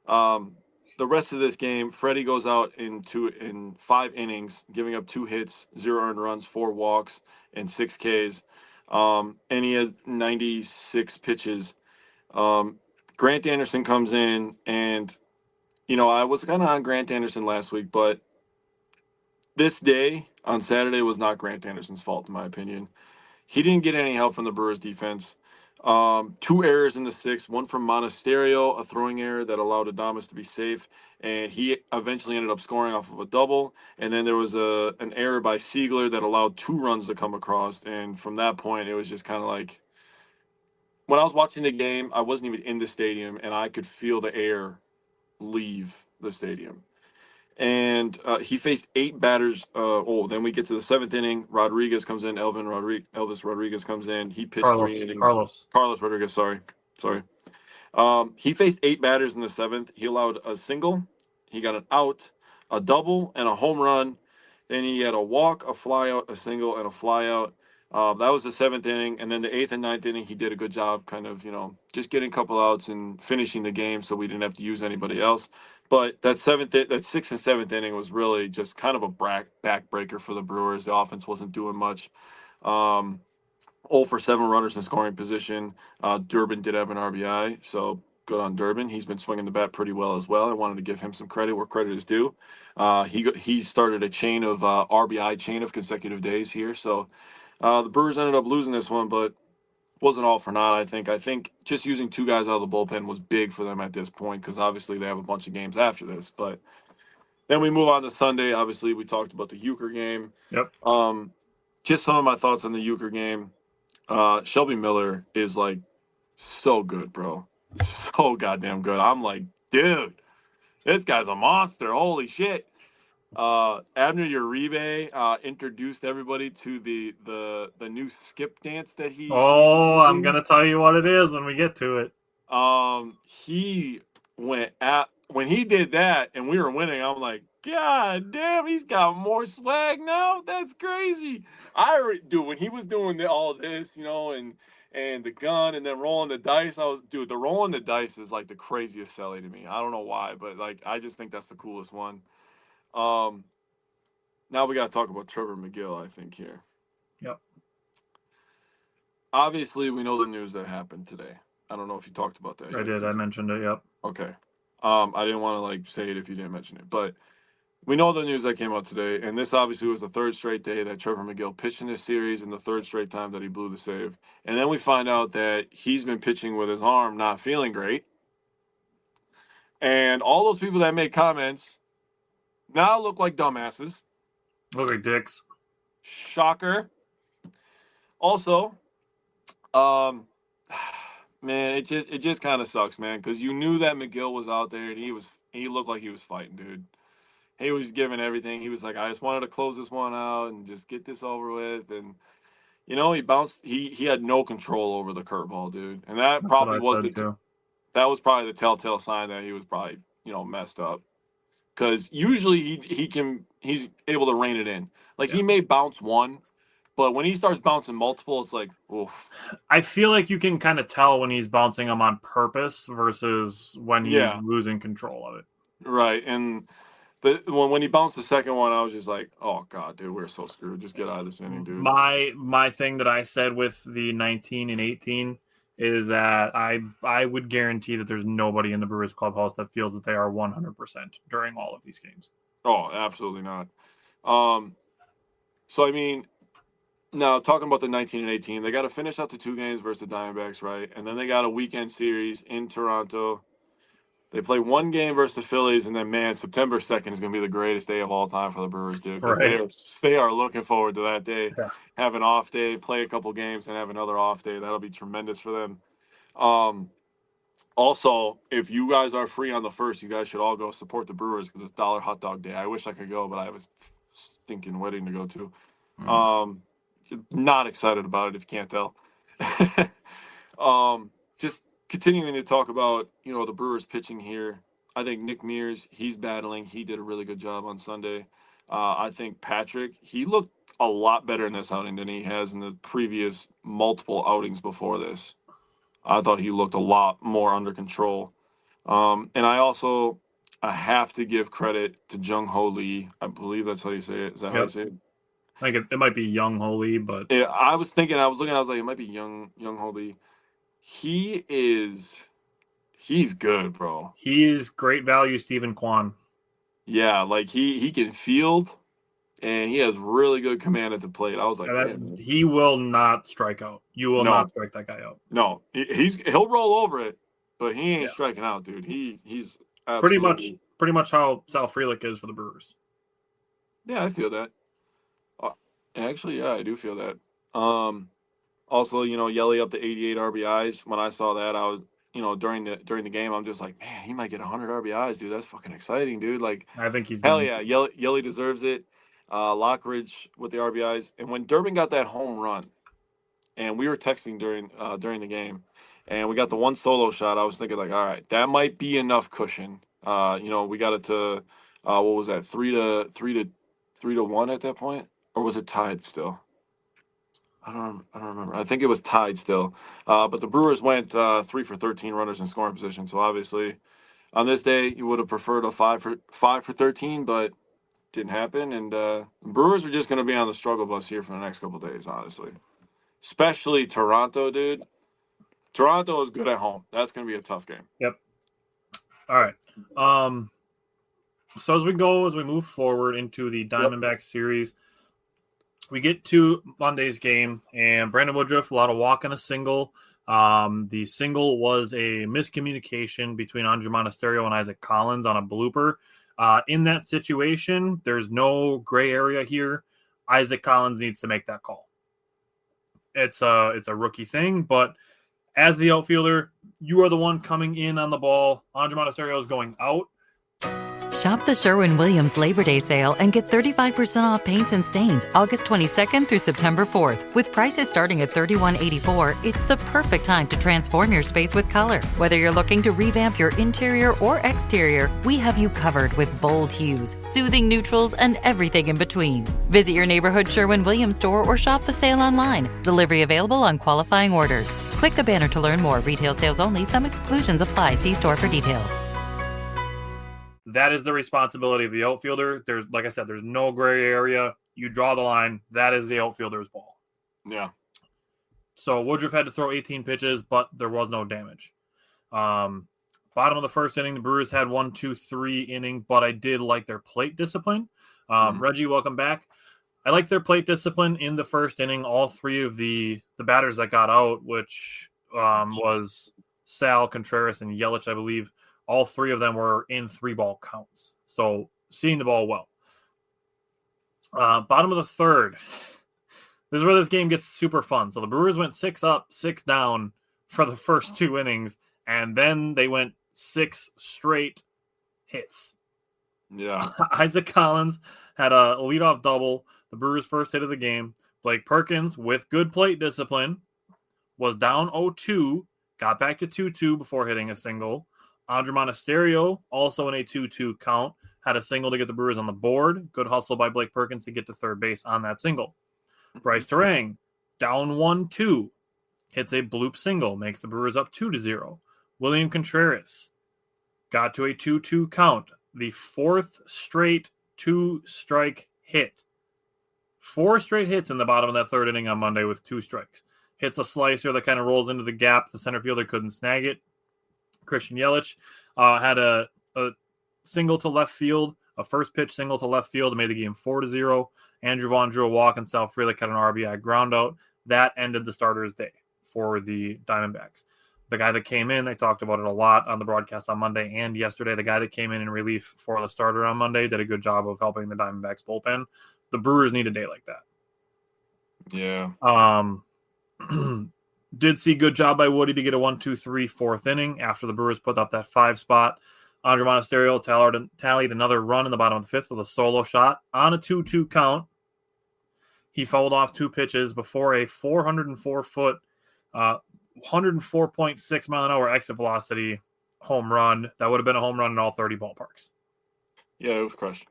the rest of this game, Freddie goes out in 5 innings, giving up 2 hits, 0 earned runs, 4 walks, and 6 Ks. And he has 96 pitches. Grant Anderson comes in, and I was kind of on Grant Anderson last week, but this day on Saturday was not Grant Anderson's fault, in my opinion. He didn't get any help from the Brewers defense. 2 errors in the 6th, one from Monasterio, a throwing error that allowed Adames to be safe, and he eventually ended up scoring off of a double. And then there was an error by Siegler that allowed 2 runs to come across. And from that point, it was just kind of like, when I was watching the game, I wasn't even in the stadium, and I could feel the air leave the stadium. And he faced 8 batters. Then we get to the 7th inning. Rodriguez comes in. Elvis Rodriguez comes in. He pitched 3 innings. Carlos Rodriguez, sorry. He faced 8 batters in the 7th. He allowed a single. He got an out, a double, and a home run. Then he had a walk, a flyout, a single, and a flyout. That was the 7th inning. And then the 8th and 9th inning, he did a good job kind of, just getting a couple outs and finishing the game, so we didn't have to use anybody else. But that 6th and 7th inning was really just kind of a backbreaker for the Brewers. The offense wasn't doing much. 0 for 7 runners in scoring position. Durbin did have an RBI, so good on Durbin. He's been swinging the bat pretty well as well. I wanted to give him some credit where credit is due. He started a chain of RBI chain of consecutive days here. So the Brewers ended up losing this one, but wasn't all for naught, I think. I think just using 2 guys out of the bullpen was big for them at this point, because obviously they have a bunch of games after this. But then we move on to Sunday. Obviously, we talked about the Euchre game. Yep. Just some of my thoughts on the Euchre game. Shelby Miller is, like, so good, bro. So goddamn good. I'm like, dude, this guy's a monster. Holy shit. Abner Uribe introduced everybody to the new skip dance that he. Oh, I'm gonna tell you what it is when we get to it. He went at when he did that, and we were winning. I'm like, God damn, he's got more swag now. That's crazy. When he was doing all this, and the gun, and then rolling the dice, the rolling the dice is like the craziest Selly to me. I don't know why, but like I just think that's the coolest one. Now we got to talk about Trevor McGill, I think, here. Yep. Obviously, we know the news that happened today. I don't know if you talked about that. I did. I mentioned it, yep. Okay. I didn't want to, say it if you didn't mention it. But we know the news that came out today, and this obviously was the 3rd straight day that Trevor McGill pitched in this series, and the 3rd straight time that he blew the save. And then we find out that he's been pitching with his arm not feeling great. And all those people that made comments now look like dumbasses. Look like dicks. Shocker. Also, man, it just kind of sucks, man, because you knew that McGill was out there, and he looked like he was fighting, dude. He was giving everything. He was like, I just wanted to close this one out and just get this over with. And he bounced. He had no control over the curveball, dude. And that probably was the telltale sign that he was probably messed up. Because usually he's able to rein it in. Like, he may bounce one, but when he starts bouncing multiple, it's like, oof. I feel like you can kind of tell when he's bouncing them on purpose versus when he's losing control of it. Right. And when he bounced the second one, I was just like, oh, God, dude, we're so screwed. Just get out of this inning, dude. My thing that I said with the 19 and 18 is that I would guarantee that there's nobody in the Brewers clubhouse that feels that they are 100% during all of these games. Oh, absolutely not. So, I mean, now talking about the 19 and 18, they got to finish out the 2 games versus the Diamondbacks, right? And then they got a weekend series in Toronto. They play one game versus the Phillies, and then, man, September 2nd is going to be the greatest day of all time for the Brewers, dude. Because they are looking forward to that day. Yeah. Have an off day, play a couple games, and have another off day. That'll be tremendous for them. Also, if you guys are free on the 1st, you guys should all go support the Brewers because it's Dollar Hot Dog Day. I wish I could go, but I have a stinking wedding to go to. Not excited about it if you can't tell. Just continuing to talk about, the Brewers pitching here. I think Nick Mears, he's battling. He did a really good job on Sunday. I think Patrick, he looked a lot better in this outing than he has in the previous multiple outings before this. I thought he looked a lot more under control. And I have to give credit to Jung Ho Lee. I believe that's how you say it. Is that how you say it? I think it might be Young Ho Lee, but yeah, I was looking, I was like, it might be Young Ho Lee. He's good, bro. He is great value, Stephen Kwan. Yeah, like he can field, and he has really good command at the plate. I was like, he will not strike out. You will not strike that guy out. No, he'll roll over it, but he ain't striking out, dude. He's absolutely... pretty much how Sal Frelick is for the Brewers. Yeah, I feel that. Actually, yeah, I do feel that. Also, Yelly up to 88 RBIs. When I saw that, I was, during the game, I'm just like, man, he might get 100 RBIs, dude. That's fucking exciting, dude. Like, I think he's hell yeah, Yelly deserves it. Lockridge with the RBIs, and when Durbin got that home run, and we were texting during the game, and we got the one solo shot, I was thinking like, all right, that might be enough cushion. We got it to what was that, 3-1 at that point, or was it tied still? I don't remember. I think it was tied still. But the Brewers went 3 for 13 runners in scoring position. So obviously, on this day, you would have preferred a 5 for 13, but didn't happen. And the Brewers are just going to be on the struggle bus here for the next couple of days, honestly. Especially Toronto, dude. Toronto is good at home. That's going to be a tough game. Yep. All right. So as we move forward into the Diamondbacks series, we get to Monday's game, and Brandon Woodruff, a lot of walk and a single. The single was a miscommunication between Andrew Monasterio and Isaac Collins on a blooper. In that situation, there's no gray area here. Isaac Collins needs to make that call. It's a rookie thing, but as the outfielder, you are the one coming in on the ball. Andrew Monasterio is going out. Shop the Sherwin-Williams Labor Day sale and get 35% off paints and stains August 22nd through September 4th. With prices starting at $31.84, it's the perfect time to transform your space with color. Whether you're looking to revamp your interior or exterior, we have you covered with bold hues, soothing neutrals, and everything in between. Visit your neighborhood Sherwin-Williams store or shop the sale online. Delivery available on qualifying orders. Click the banner to learn more. Retail sales only. Some exclusions apply. See store for details. That is the responsibility of the outfielder. Like I said, there's no gray area. You draw the line. That is the outfielder's ball. Yeah. So Woodruff had to throw 18 pitches, but there was no damage. Bottom of the first inning, the Brewers had 1, 2, 3 inning, but I did like their plate discipline. Reggie, welcome back. I like their plate discipline in the first inning. All three of the batters that got out, which was Sal, Contreras, and Yelich, I believe. All three of them were in 3-ball counts. So seeing the ball well. Bottom of the third. This is where this game gets super fun. So the Brewers went 6 up, 6 down for the first 2 innings. And then they went 6 straight hits. Yeah. Isaac Collins had a leadoff double. The Brewers' first hit of the game. Blake Perkins, with good plate discipline, was down 0-2. Got back to 2-2 before hitting a single. Andrew Monasterio, also in a 2-2 count, had a single to get the Brewers on the board. Good hustle by Blake Perkins to get to third base on that single. Bryce Terang, down 1-2, hits a bloop single, makes the Brewers up 2-0. William Contreras got to a 2-2 count. The 4th straight 2-strike hit. 4 straight hits in the bottom of that third inning on Monday with 2 strikes. Hits a slicer that kind of rolls into the gap. The center fielder couldn't snag it. Christian Yelich had a single to left field, a first pitch single to left field, made the game 4-0. Andrew Vaughn drew a walk, and Sal Frelick had an RBI ground out. That ended the starter's day for the Diamondbacks. The guy that came in, they talked about it a lot on the broadcast on Monday and yesterday. The guy that came in relief for the starter on Monday did a good job of helping the Diamondbacks bullpen. The Brewers need a day like that. Yeah. Did see good job by Woody to get a 1-2-3 fourth inning after the Brewers put up that 5 spot. Andre Monasterio tallied another run in the bottom of the 5th with a solo shot on a 2-2 count. He fouled off 2 pitches before a 404-foot, 104.6 mile an hour exit velocity home run. That would have been a home run in all 30 ballparks. Yeah, it was crushed.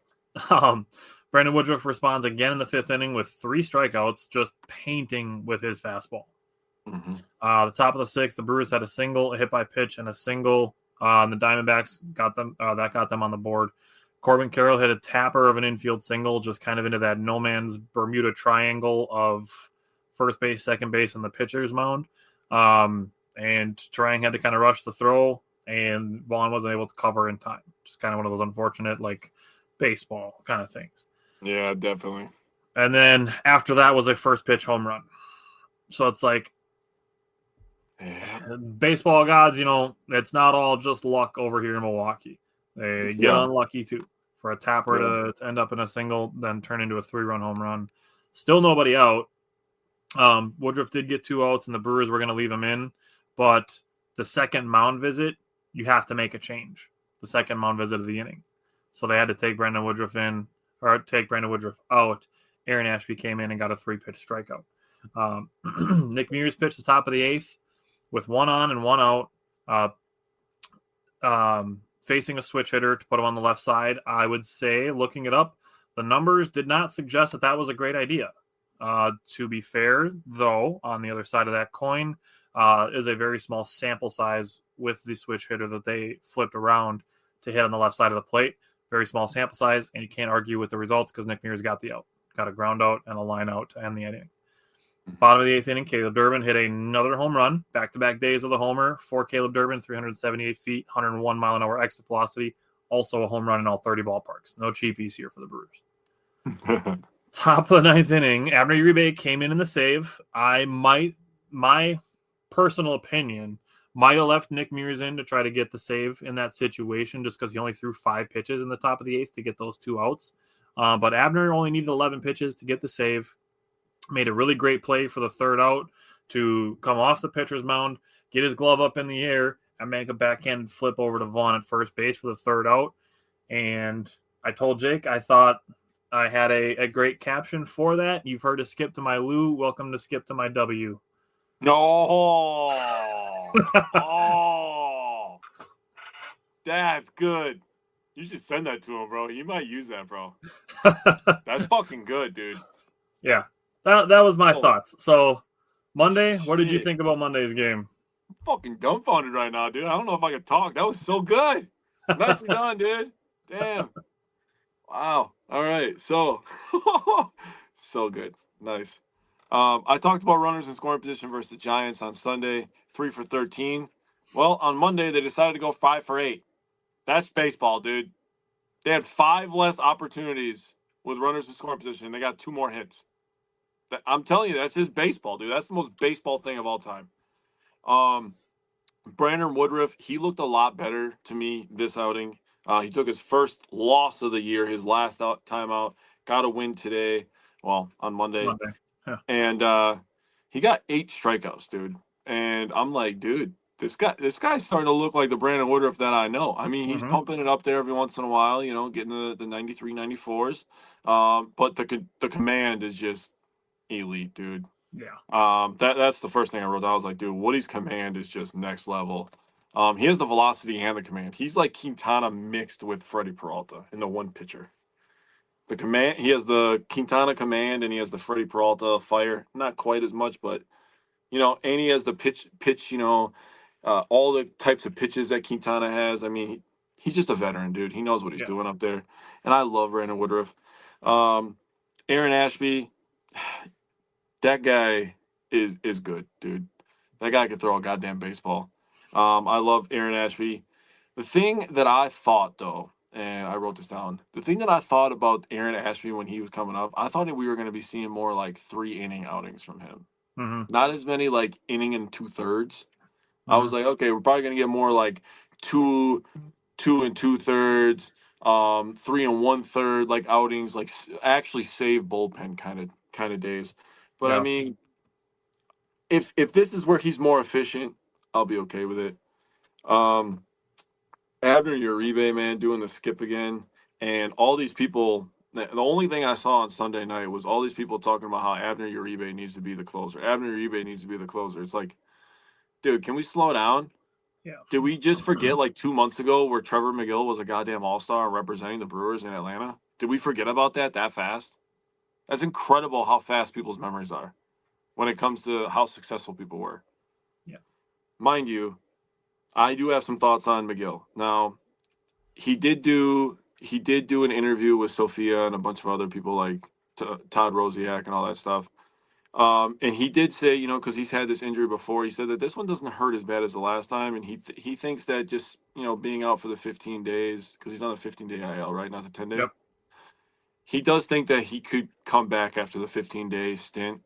Brandon Woodruff responds again in the 5th inning with 3 strikeouts, just painting with his fastball. Mm-hmm. The top of the 6th, the Brewers had a single, a hit by pitch, and a single. And the Diamondbacks got them. That got them on the board. Corbin Carroll hit a tapper of an infield single, just kind of into that no man's Bermuda triangle of first base, second base, and the pitcher's mound. And Trang had to kind of rush the throw, and Vaughn wasn't able to cover in time. Just kind of one of those unfortunate, like, baseball kind of things. Yeah, definitely. And then after that was a first pitch home run. So it's like, baseball gods, it's not all just luck over here in Milwaukee. They get unlucky too. For a tapper to end up in a single, then turn into a 3-run home run. Still nobody out. Woodruff did get 2 outs, and the Brewers were going to leave him in. But the second mound visit, you have to make a change. The second mound visit of the inning. So they had to take Brandon Woodruff out. Aaron Ashby came in and got a 3-pitch strikeout. Nick Mears pitched the top of the 8th with 1 on and 1 out, facing a switch hitter to put him on the left side. I would say, looking it up, the numbers did not suggest that was a great idea. To be fair, though, on the other side of that coin is a very small sample size with the switch hitter that they flipped around to hit on the left side of the plate. Very small sample size, and you can't argue with the results because Nick Mears got the out. Got a ground out and a line out to end the inning. Bottom of the 8th inning, Caleb Durbin hit another home run. Back-to-back days of the homer for Caleb Durbin, 378 feet, 101 mile an hour exit velocity. Also a home run in all 30 ballparks. No cheapies here for the Brewers. Top of the 9th inning, Abner Uribe came in the save. My personal opinion, might have left Nick Mears in to try to get the save in that situation just because he only threw 5 pitches in the top of the 8th to get those 2 outs. But Abner only needed 11 pitches to get the save. Made a really great play for the 3rd out to come off the pitcher's mound, get his glove up in the air, and make a backhand flip over to Vaughn at first base for the 3rd out. And I told Jake I thought I had a great caption for that. You've heard of Skip to my Lou. Welcome to Skip to my W. No. Oh. That's good. You should send that to him, bro. He might use that, bro. That's fucking good, dude. Yeah. That was my thoughts. So, Monday, what did you think about Monday's game? I'm fucking dumbfounded right now, dude. I don't know if I can talk. That was so good. Nicely done, dude. Damn. Wow. All right. So, so good. Nice. I talked about runners in scoring position versus the Giants on Sunday, 3 for 13. Well, on Monday, they decided to go 5 for 8. That's baseball, dude. They had 5 less opportunities with runners in scoring position, and they got 2 more hits. I'm telling you, that's just baseball, dude. That's the most baseball thing of all time. Brandon Woodruff, he looked a lot better to me this outing. He took his first loss of the year, his last time out. Got a win today, well, on Monday. Yeah. And he got 8 strikeouts, dude. And I'm like, dude, this guy's starting to look like the Brandon Woodruff that I know. I mean, he's pumping it up there every once in a while, getting the 93, 94s. But the command is just elite, dude. Yeah. That's the first thing I wrote down. I was like, dude, Woody's command is just next level. He has the velocity and the command. He's like Quintana mixed with Freddie Peralta in the one pitcher. The command, he has the Quintana command and he has the Freddie Peralta fire. Not quite as much, but and he has the pitch, all the types of pitches that Quintana has. I mean, he's just a veteran, dude. He knows what he's doing up there. And I love Brandon Woodruff. Aaron Ashby, that guy is good, dude. That guy can throw a goddamn baseball. I love Aaron Ashby. The thing that I thought, though, and I wrote this down, the thing that I thought about Aaron Ashby when he was coming up, I thought that we were going to be seeing more like 3-inning outings from him. Mm-hmm. Not as many like inning and 2/3, I was like, okay, we're probably gonna get more like 2 2 2/3, 3 1/3 like outings, like actually save bullpen kind of days. But I Yeah. mean, if this is where he's more efficient, I'll be okay with it. Abner Uribe, man, doing the skip again, and all these people. The only thing I saw on Sunday night was all these people talking about how Abner Uribe needs to be the closer. Abner Uribe needs to be the closer. It's like, dude, can we slow down? Yeah. Did we just forget like 2 months ago where Trevor McGill was a goddamn all-star representing the Brewers in Atlanta? Did we forget about that fast? That's incredible how fast people's memories are when it comes to how successful people were. Yeah. Mind you, I do have some thoughts on McGill. Now, he did do an interview with Sophia and a bunch of other people like Todd Rosiak and all that stuff. And he did say, because he's had this injury before, he said that this one doesn't hurt as bad as the last time, and he thinks that just being out for the 15 days, because he's on a 15-day IL, right, not the 10-day. Yep. He does think that he could come back after the 15-day stint.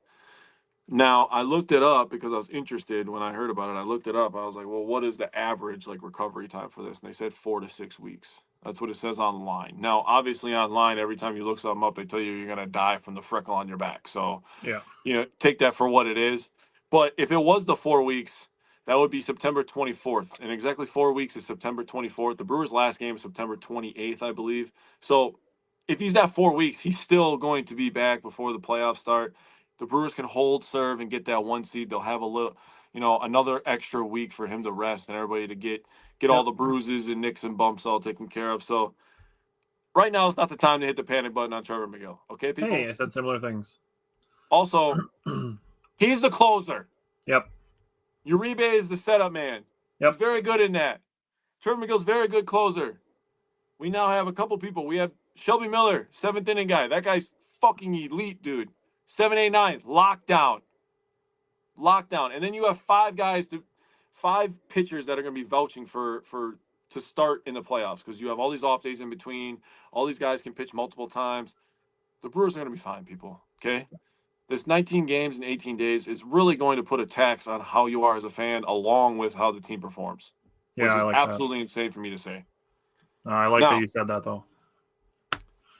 Now, I looked it up because I was interested when I heard about it. I looked it up. I was like, well, what is the average recovery time for this? And they said 4 to 6 weeks. That's what it says online. Now, obviously online, every time you look something up, they tell you you're going to die from the freckle on your back. So, yeah, take that for what it is. But if it was the 4 weeks, that would be September 24th. And exactly 4 weeks is September 24th. The Brewers' last game is September 28th, I believe. So if he's that 4 weeks, he's still going to be back before the playoffs start. The Brewers can hold serve and get that 1 seed. They'll have a little, another extra week for him to rest and everybody to get all the bruises and nicks and bumps all taken care of. So right now is not the time to hit the panic button on Trevor McGill. Okay, people? Hey, I said similar things. Also, he's the closer. Yep. Uribe is the setup man. Yep. He's very good in that. Trevor McGill's very good closer. We now have a couple people. We have Shelby Miller, 7th inning guy. That guy's fucking elite, dude. 7, 8, 9, lockdown. And then you have 5 pitchers that are going to be vouching to start in the playoffs because you have all these off days in between. All these guys can pitch multiple times. The Brewers are going to be fine, people. Okay? This 19 games in 18 days is really going to put a tax on how you are as a fan along with how the team performs. Yeah, which is I like absolutely insane for me to say. I like that you said that, though.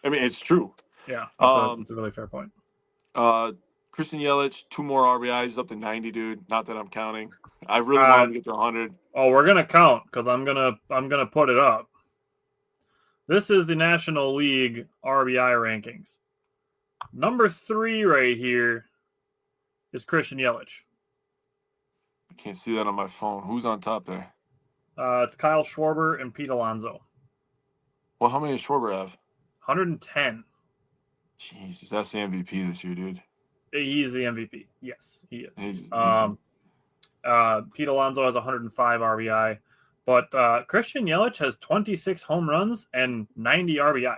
I mean, it's true. Yeah, that's a really fair point. Christian Yelich, 2 more RBIs, he's up to 90, dude. Not that I'm counting. I really want him to get to 100. Oh, we're gonna count because I'm gonna put it up. This is the National League RBI rankings. Number 3 right here is Christian Yelich. I can't see that on my phone. Who's on top there? It's Kyle Schwarber and Pete Alonso. Well, how many does Schwarber have? 110. Jesus, that's the MVP this year, dude. He's the MVP. Yes, he is. He's Pete Alonso has 105 RBI, but Christian Yelich has 26 home runs and 90 RBI.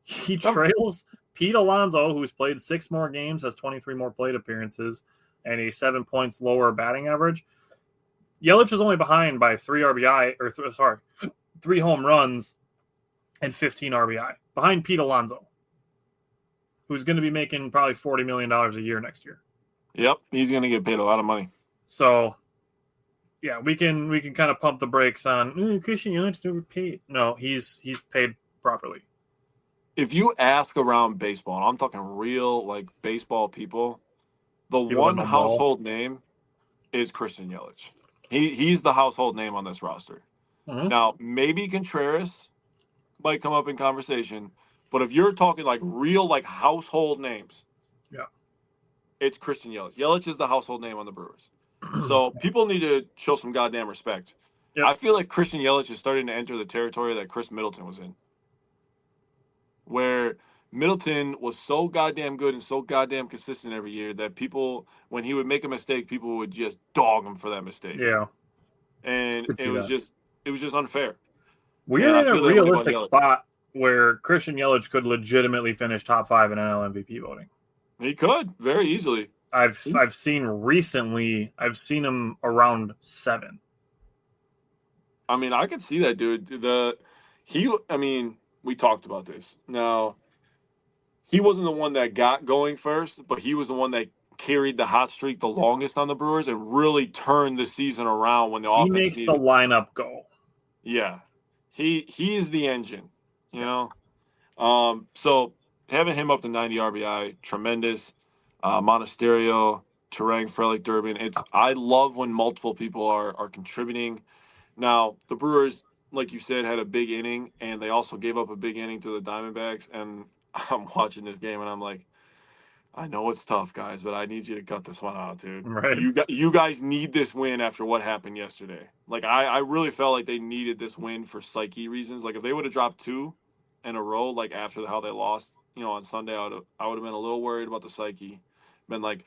He trails Pete Alonso, who's played 6 more games, has 23 more plate appearances, and a 7 points lower batting average. Yelich is only behind by 3 home runs and 15 RBI, behind Pete Alonso, who's going to be making probably $40 million a year next year. Yep, he's going to get paid a lot of money. So, yeah, we can kind of pump the brakes on Christian Yelich never paid. No, he's paid properly. If you ask around baseball, and I'm talking real baseball people, the one household name is Christian Yelich. He's the household name on this roster. Mm-hmm. Now, maybe Contreras might come up in conversation, but if you're talking real household names, yeah, it's Christian Yelich. Yelich is the household name on the Brewers. So people need to show some goddamn respect. Yep. I feel like Christian Yelich is starting to enter the territory that Chris Middleton was in, where Middleton was so goddamn good and so goddamn consistent every year that people, when he would make a mistake, people would just dog him for that mistake. Yeah. And it was just unfair. We're in a realistic spot where Christian Yelich could legitimately finish top 5 in NL MVP voting. He could very easily. I've seen recently. I've seen him around 7. I mean, I could see that, dude. We talked about this. Now, he wasn't the one that got going first, but he was the one that carried the hot streak the longest on the Brewers and really turned the season around when the He offense makes needed. the lineup go. Yeah, he's the engine, you know. So having him up to 90 RBI, tremendous. Monasterio, Terang, Frelick, Durbin. I love when multiple people are contributing. Now the Brewers, like you said, had a big inning, and they also gave up a big inning to the Diamondbacks. And I'm watching this game, and I'm like, I know it's tough, guys, but I need you to cut this one out, dude. Right. You guys need this win after what happened yesterday. Like, I really felt like they needed this win for psyche reasons. Like, if they would have dropped 2 in a row, like after how they lost, on Sunday, I would have been a little worried about the psyche. Been like,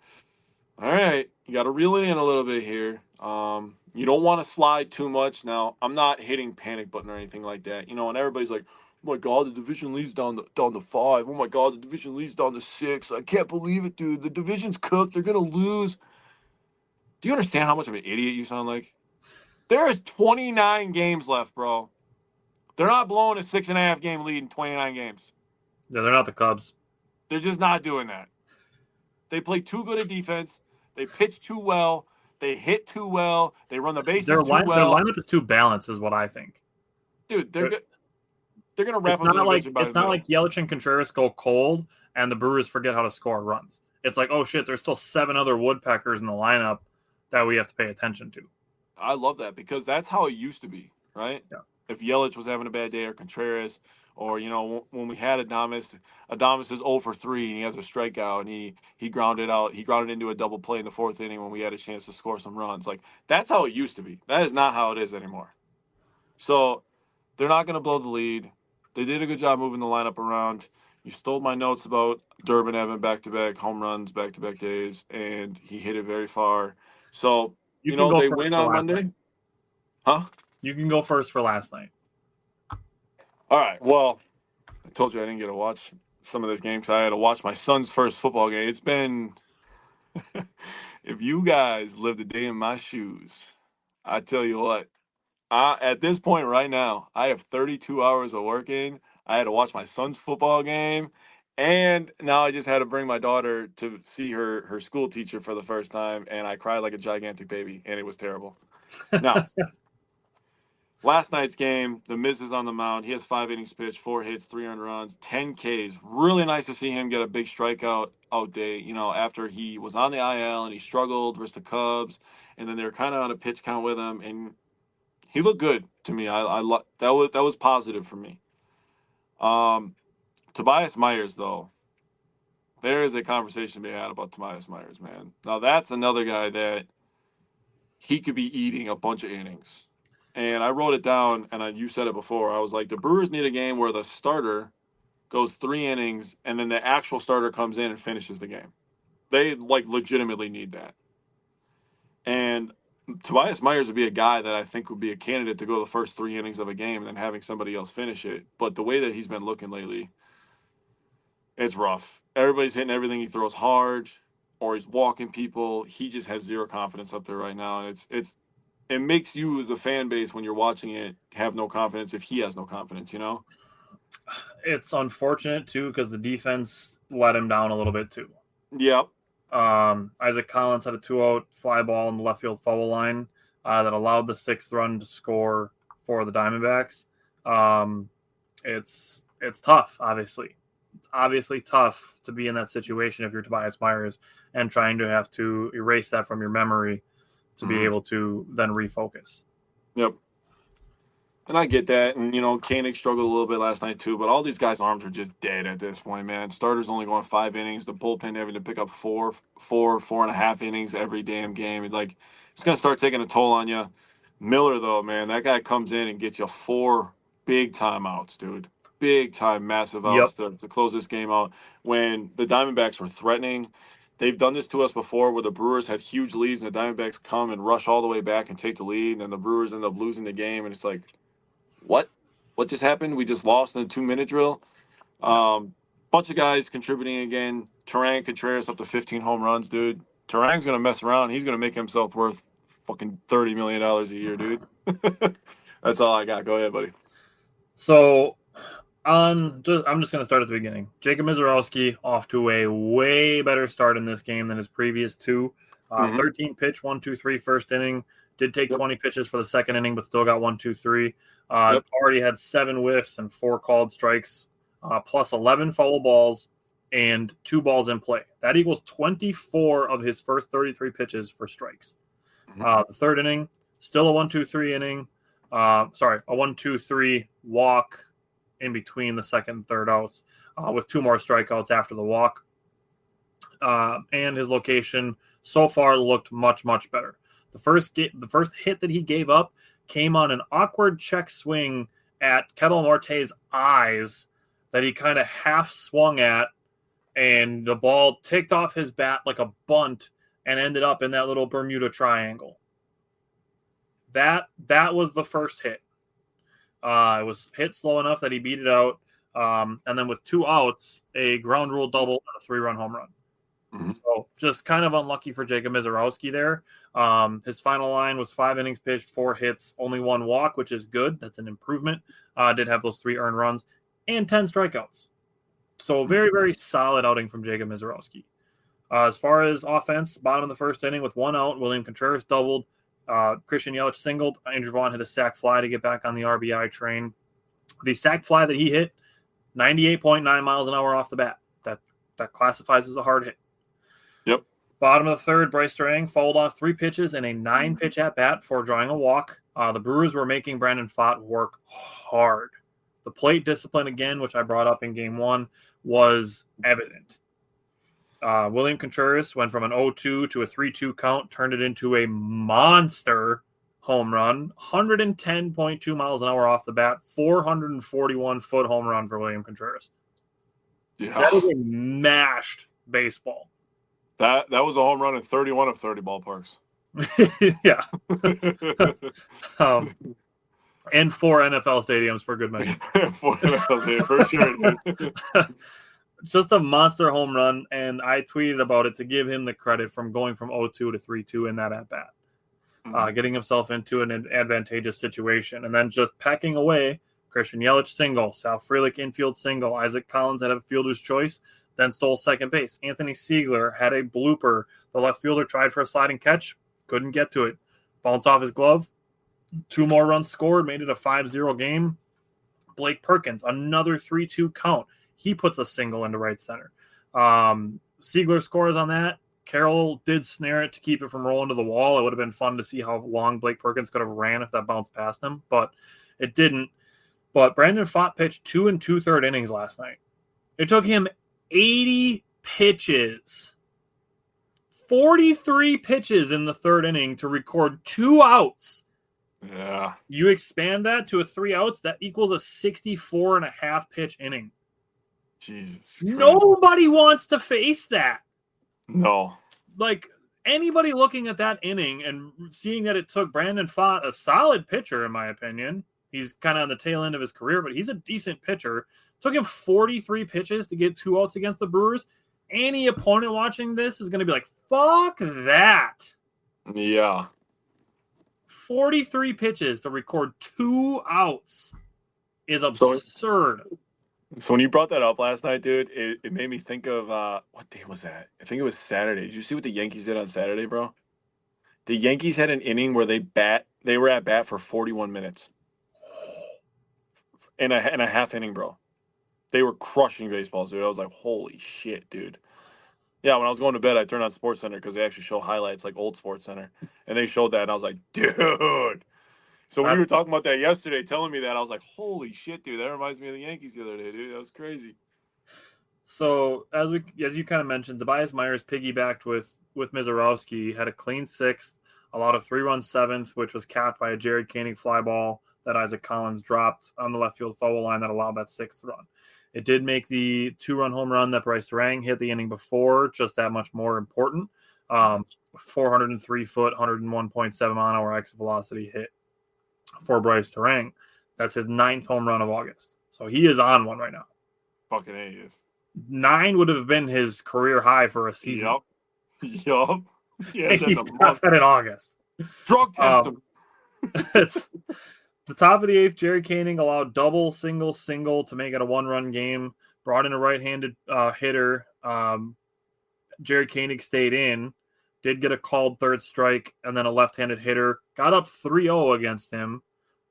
all right, you got to reel it in a little bit here. You don't want to slide too much. Now, I'm not hitting panic button or anything like that, and everybody's like, oh my God, the division leads down to 5. Oh my God, the division leads down to 6. I can't believe it, dude. The division's cooked. They're gonna lose. Do you understand how much of an idiot you sound like? There is 29 games left, bro. They're not blowing a 6.5 game lead in 29 games. Yeah, they're not the Cubs. They're just not doing that. They play too good a defense. They pitch too well. They hit too well. They run the bases too well. Their lineup is too balanced, is what I think. Dude, they're good. They're going to wrap up the division by the middle. It's not like Yelich and Contreras go cold and the Brewers forget how to score runs. It's like, oh, shit, there's still 7 other woodpeckers in the lineup that we have to pay attention to. I love that because that's how it used to be, right? Yeah. If Yelich was having a bad day or Contreras or, when we had Adames is 0 for 3 and he has a strikeout and he grounded out. He grounded into a double play in the 4th inning when we had a chance to score some runs. Like, that's how it used to be. That is not how it is anymore. So they're not going to blow the lead. They did a good job moving the lineup around. You stole my notes about Durbin having back-to-back home runs, back-to-back days, and he hit it very far. So, they win on Monday. Huh? You can go first for last night. All right. Well, I told you I didn't get to watch some of this game because I had to watch my son's first football game. It's been – if you guys lived a day in my shoes, I tell you what. At this point right now, I have 32 hours of working. I had to watch my son's football game, and now I just had to bring my daughter to see her school teacher for the first time, and I cried like a gigantic baby, and it was terrible. Now, last night's game, the Miz is on the mound. He has 5 innings pitched, 4 hits, 3 earned runs, 10 Ks. Really nice to see him get a big strikeout day, after he was on the IL and he struggled versus the Cubs, and then they were kind of on a pitch count with him, and he looked good to me. That was positive for me. Tobias Myers, though, there is a conversation to be had about Tobias Myers, man. Now that's another guy that he could be eating a bunch of innings. And I wrote it down, and you said it before. I was like, the Brewers need a game where the starter goes 3 innings, and then the actual starter comes in and finishes the game. They legitimately need that. And Tobias Myers would be a guy that I think would be a candidate to go the first 3 innings of a game and then having somebody else finish it. But the way that he's been looking lately, it's rough. Everybody's hitting everything he throws hard, or he's walking people. He just has zero confidence up there right now, and it makes you as a fan base when you're watching it have no confidence if he has no confidence. It's unfortunate too because the defense let him down a little bit too. Yep. Isaac Collins had a 2-out fly ball in the left field foul line that allowed the 6th run to score for the Diamondbacks. It's tough, obviously. It's obviously tough to be in that situation if you're Tobias Myers and trying to have to erase that from your memory to be able to then refocus. Yep. And I get that. And, Koenig struggled a little bit last night too, but all these guys' arms are just dead at this point, man. Starters only going 5 innings. The bullpen having to pick up 4.5 innings every damn game. It's going to start taking a toll on you. Miller, though, man, that guy comes in and gets you 4 big timeouts, dude. Big time, massive outs to close this game out. When the Diamondbacks were threatening, they've done this to us before where the Brewers had huge leads and the Diamondbacks come and rush all the way back and take the lead, and then the Brewers end up losing the game, and it's like, what just happened? We just lost in a 2-minute drill. Bunch of guys contributing again. Terang, Contreras up to 15 home runs, dude. Terang's going to mess around. He's going to make himself worth fucking $30 million a year, dude. That's all I got. Go ahead, buddy. So I'm just going to start at the beginning. Jacob Mizorowski off to a way better start in this game than his previous two. 13 pitch, 1-2-3 first inning. Did take 20 pitches for the second inning, but still got 1-2-3. Already had 7 whiffs and 4 called strikes, plus 11 foul balls and 2 balls in play. That equals 24 of his first 33 pitches for strikes. The third inning, still a 1-2-3 inning. A 1-2-3 walk in between the second and third outs, with 2 more strikeouts after the walk. And his location so far looked much, much better. The first hit that he gave up came on an awkward check swing at Ketel Marte's eyes that he kind of half swung at, and the ball ticked off his bat like a bunt and ended up in that little Bermuda Triangle. That was the first hit. It was hit slow enough that he beat it out. And then with 2 outs, a ground rule double and a 3-run home run. So just kind of unlucky for Jacob Mizorowski there. His final line was 5 innings pitched, 4 hits, only 1 walk, which is good. That's an improvement. Did have those 3 earned runs and 10 strikeouts. So very, very solid outing from Jacob Mizorowski. As far as offense, bottom of the first inning with 1 out, William Contreras doubled. Christian Yelich singled. Andrew Vaughn hit a sac fly to get back on the RBI train. The sac fly that he hit, 98.9 miles an hour off the bat. That classifies as a hard hit. Yep. Bottom of the third, Bryce Durang fouled off 3 pitches and a 9-pitch at-bat for drawing a walk. The Brewers were making Brandon Pfaadt work hard. The plate discipline, again, which I brought up in Game 1, was evident. William Contreras went from an 0-2 to a 3-2 count, turned it into a monster home run, 110.2 miles an hour off the bat, 441-foot home run for William Contreras. Yeah. That is a mashed baseball. That was a home run in 31 of 30 ballparks. Yeah. And 4 NFL stadiums for good measure. 4 NFL stadiums, for sure. Just a monster home run, and I tweeted about it to give him the credit from going from 0-2 to 3-2 in that at-bat, getting himself into an advantageous situation, and then just pecking away. Christian Yelich single, Sal Frelick infield single, Isaac Collins had a fielder's choice, then stole second base. Anthony Siegler had a blooper. The left fielder tried for a sliding catch, couldn't get to it. Bounced off his glove. 2 more runs scored, made it a 5-0 game. Blake Perkins, another 3-2 count. He puts a single into right center. Siegler scores on that. Carroll did snare it to keep it from rolling to the wall. It would have been fun to see how long Blake Perkins could have ran if that bounced past him, but it didn't. But Brandon Pfaadt pitched 2 2/3 innings last night. It took him 80 pitches, 43 pitches in the third inning to record 2 outs. Yeah. You expand that to a 3 outs, that equals a 64.5 pitch inning. Jesus Christ. Nobody wants to face that. No. Like, anybody looking at that inning and seeing that it took Brandon Pfaadt, a solid pitcher, in my opinion. He's kind of on the tail end of his career, but he's a decent pitcher. Took him 43 pitches to get 2 outs against the Brewers. Any opponent watching this is going to be like, fuck that. Yeah. 43 pitches to record 2 outs is absurd. So when you brought that up last night, dude, it made me think of what day was that? I think it was Saturday. Did you see what the Yankees did on Saturday, bro? The Yankees had an inning where they were at bat for 41 minutes. In a half inning, bro. They were crushing baseballs, dude. I was like, holy shit, dude. Yeah, when I was going to bed, I turned on SportsCenter because they actually show highlights like old SportsCenter. And they showed that, and I was like, dude. So when you were talking about that yesterday, telling me that, I was like, holy shit, dude. That reminds me of the Yankees the other day, dude. That was crazy. So as you kind of mentioned, Tobias Myers piggybacked with Mizorowski, had a clean 6th, allowed a 3-run 7th, which was capped by a Jared Koenig fly ball that Isaac Collins dropped on the left field foul line that allowed that 6th run. It did make the 2-run home run that Bryce Durang hit the inning before just that much more important. 403-foot, 101.7 mile an hour exit velocity hit for Bryce Durang. That's his 9th home run of August. So he is on one right now. Fucking A, he is. 9 would have been his career high for a season. Yup. Yeah, He's got that in August. Drug test him. It's the top of the 8th, Jerry Koenig allowed double, single, single to make it a 1-run game. Brought in a right-handed hitter. Jerry Koenig stayed in. Did get a called third strike, and then a left-handed hitter. Got up 3-0 against him.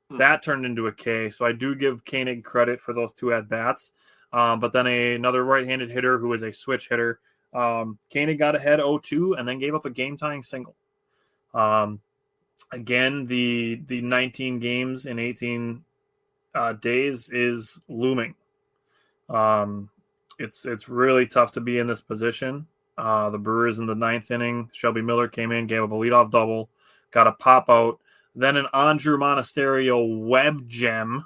That turned into a K. So I do give Koenig credit for those 2 at-bats. But then another right-handed hitter who is a switch hitter. Koenig got ahead 0-2 and then gave up a game-tying single. Again, the 19 games in 18 days is looming. It's really tough to be in this position. The Brewers in the 9th inning, Shelby Miller came in, gave up a leadoff double, got a pop out. Then an Andrew Monasterio web gem,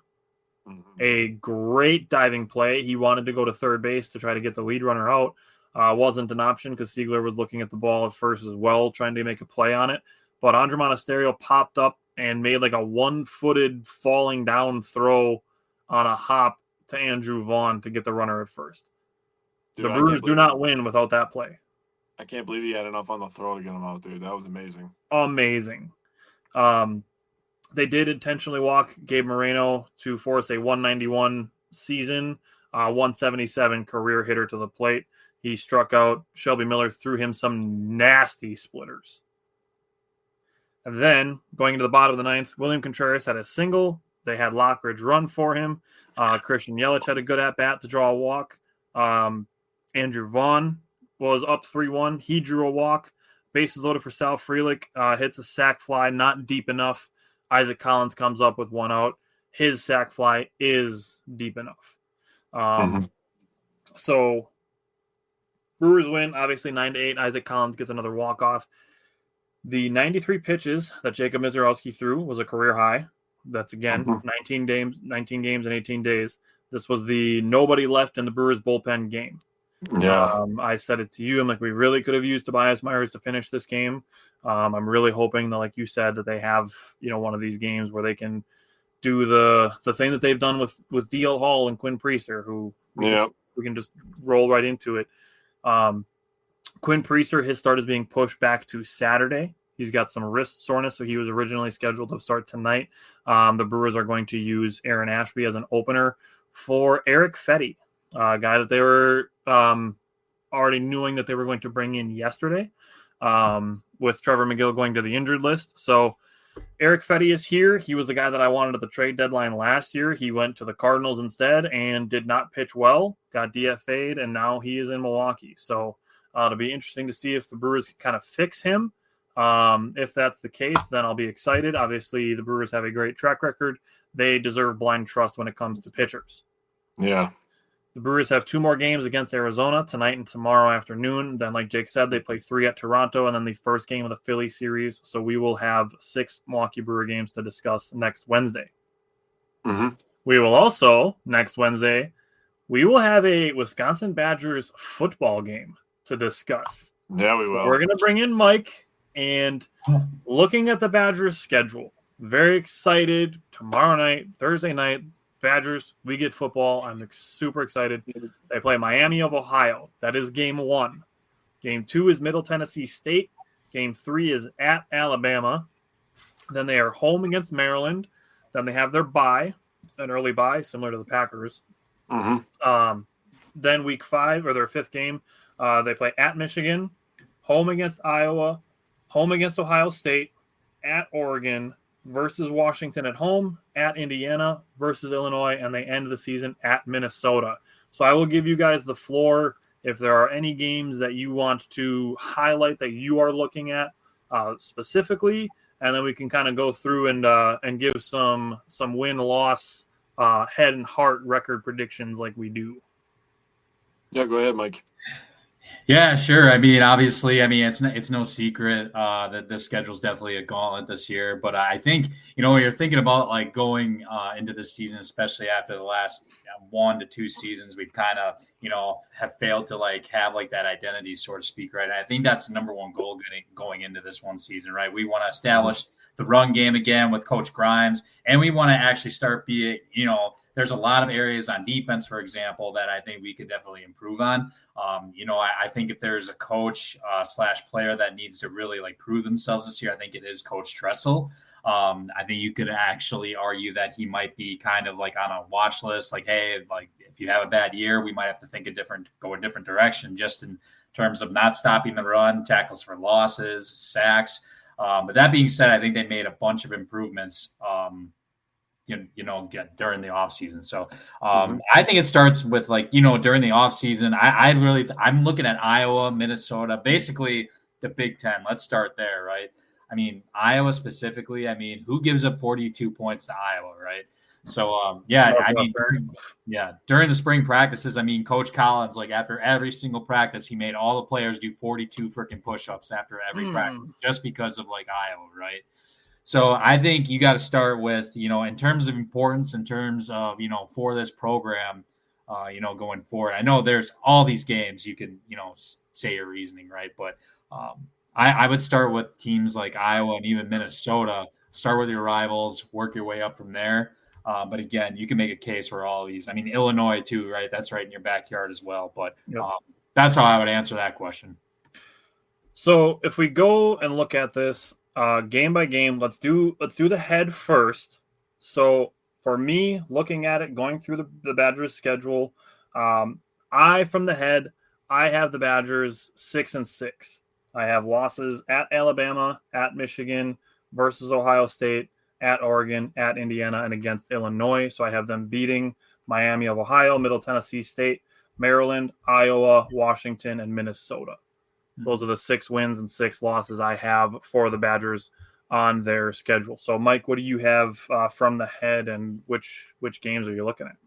a great diving play. He wanted to go to third base to try to get the lead runner out. Wasn't an option because Siegler was looking at the ball at first as well, trying to make a play on it. But Andrew Monasterio popped up and made like a 1-footed falling down throw on a hop to Andrew Vaughn to get the runner at first. Dude, the Brewers do not win without that play. I can't believe he had enough on the throw to get him out, dude. That was amazing. Amazing. They did intentionally walk Gabe Moreno to force a 191 season, 177 career hitter to the plate. He struck out. Shelby Miller threw him some nasty splitters. And then, going into the bottom of the 9th, William Contreras had a single. They had Lockridge run for him. Christian Yelich had a good at-bat to draw a walk. Andrew Vaughn was up 3-1. He drew a walk. Bases loaded for Sal Frelick. Hits a sac fly, not deep enough. Isaac Collins comes up with 1 out. His sac fly is deep enough. So, Brewers win, obviously 9-8. Isaac Collins gets another walk-off. The 93 pitches that Jacob Mizorowski threw was a career high. That's, again, 19 games in 18 days. This was the nobody left in the Brewers bullpen game. Yeah. I said it to you. I'm like, we really could have used Tobias Myers to finish this game. I'm really hoping that, like you said, that they have, one of these games where they can do the thing that they've done with DL Hall and Quinn Priester, who we can just roll right into it. Quinn Priester, his start is being pushed back to Saturday. He's got some wrist soreness, so he was originally scheduled to start tonight. The Brewers are going to use Aaron Ashby as an opener for Eric Fetty, a guy that they were already knowing that they were going to bring in yesterday, with Trevor McGill going to the injured list. So Eric Fetty is here. He was the guy that I wanted at the trade deadline last year. He went to the Cardinals instead and did not pitch well, got DFA'd, and now he is in Milwaukee. So it'll be interesting to see if the Brewers can kind of fix him. If that's the case, then I'll be excited. Obviously, the Brewers have a great track record. They deserve blind trust when it comes to pitchers. Yeah. The Brewers have 2 more games against Arizona tonight and tomorrow afternoon. Then, like Jake said, they play 3 at Toronto and then the first game of the Philly series. So we will have 6 Milwaukee Brewer games to discuss next Wednesday. We will also, next Wednesday, we will have a Wisconsin Badgers football game to discuss. Yeah, we will. So we're going to bring in Mike, and looking at the Badgers schedule, very excited. Tomorrow night, Thursday night, Badgers, we get football. I'm super excited. They play Miami of Ohio. That is game 1. Game 2 is Middle Tennessee State. Game 3 is at Alabama. Then they are home against Maryland. Then they have their bye, an early bye, similar to the Packers. Then week 5, or their 5th game, they play at Michigan, home against Iowa, home against Ohio State, at Oregon, versus Washington at home, at Indiana, versus Illinois, and they end the season at Minnesota. So I will give you guys the floor if there are any games that you want to highlight that you are looking at specifically, and then we can kind of go through and give some win-loss head and heart record predictions like we do. Yeah, go ahead, Mike. Yeah, sure. I mean, obviously, it's no secret that the schedule's definitely a gauntlet this year. But I think, when you're thinking about like going into this season, especially after the last 1 to 2 seasons, we've kind of, have failed to like have like that identity, so to speak, right? And I think that's the number one goal going into this one season, right? We want to establish the run game again with Coach Grimes, and we want to actually start being, there's a lot of areas on defense, for example, that I think we could definitely improve on. I think if there's a coach / player that needs to really like prove themselves this year, I think it is Coach Tressel. I think you could actually argue that he might be kind of like on a watch list. Like, hey, like if you have a bad year, we might have to go a different direction, just in terms of not stopping the run, tackles for losses, sacks. But that being said, I think they made a bunch of improvements. During the offseason. So I think it starts with during the offseason, I'm looking at Iowa, Minnesota, basically the Big Ten. Let's start there, right? I mean, Iowa specifically, who gives up 42 points to Iowa, right? So, during the spring practices, Coach Collins, after every single practice, he made all the players do 42 freaking push-ups after every practice just because of Iowa, right? So I think you got to start with, in terms of importance, in terms of, for this program, going forward. I know there's all these games you can, say your reasoning, right? But I would start with teams like Iowa and even Minnesota. Start with your rivals, work your way up from there. But again, you can make a case for all of these. Illinois too, right? That's right in your backyard as well. But that's how I would answer that question. So if we go and look at this game by game, let's do the head first. So for me, looking at it, going through the Badgers schedule, from the head, I have the Badgers 6-6. I have losses at Alabama, at Michigan, versus Ohio State, at Oregon, at Indiana, and against Illinois. So I have them beating Miami of Ohio, Middle Tennessee State, Maryland, Iowa, Washington, and Minnesota. Those are the 6 wins and 6 losses I have for the Badgers on their schedule. So, Mike, what do you have from the head, and which games are you looking at?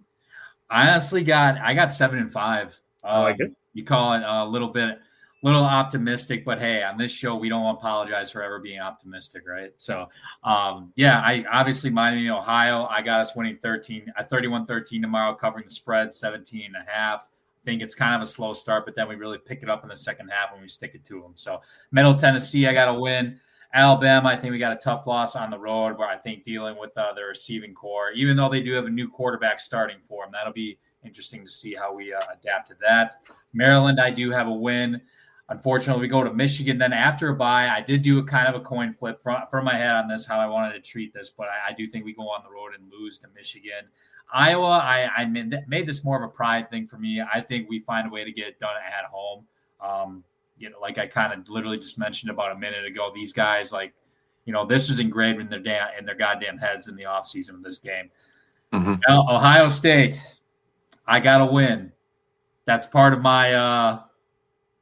I honestly got 7-5. I like it. You call it a little optimistic, but hey, on this show, we don't apologize for ever being optimistic, right? So, I obviously Miami, Ohio, I got us winning 31-13 tomorrow, covering the spread 17.5. I think it's kind of a slow start, but then we really pick it up in the second half when we stick it to them. So Middle Tennessee, I got to win. Alabama, I think we got a tough loss on the road, where I think dealing with their receiving core, even though they do have a new quarterback starting for them, that'll be interesting to see how we adapt to that. Maryland, I do have a win. Unfortunately, we go to Michigan. Then after a bye, I did do a kind of a coin flip from my head on this, how I wanted to treat this, but I do think we go on the road and lose to Michigan. Iowa, I made this more of a pride thing for me. I think we find a way to get it done at home. Like I kind of literally just mentioned about a minute ago, these guys, this is engraved in their goddamn heads in the offseason of this game. Mm-hmm. Now, Ohio State, I got to win. That's part of my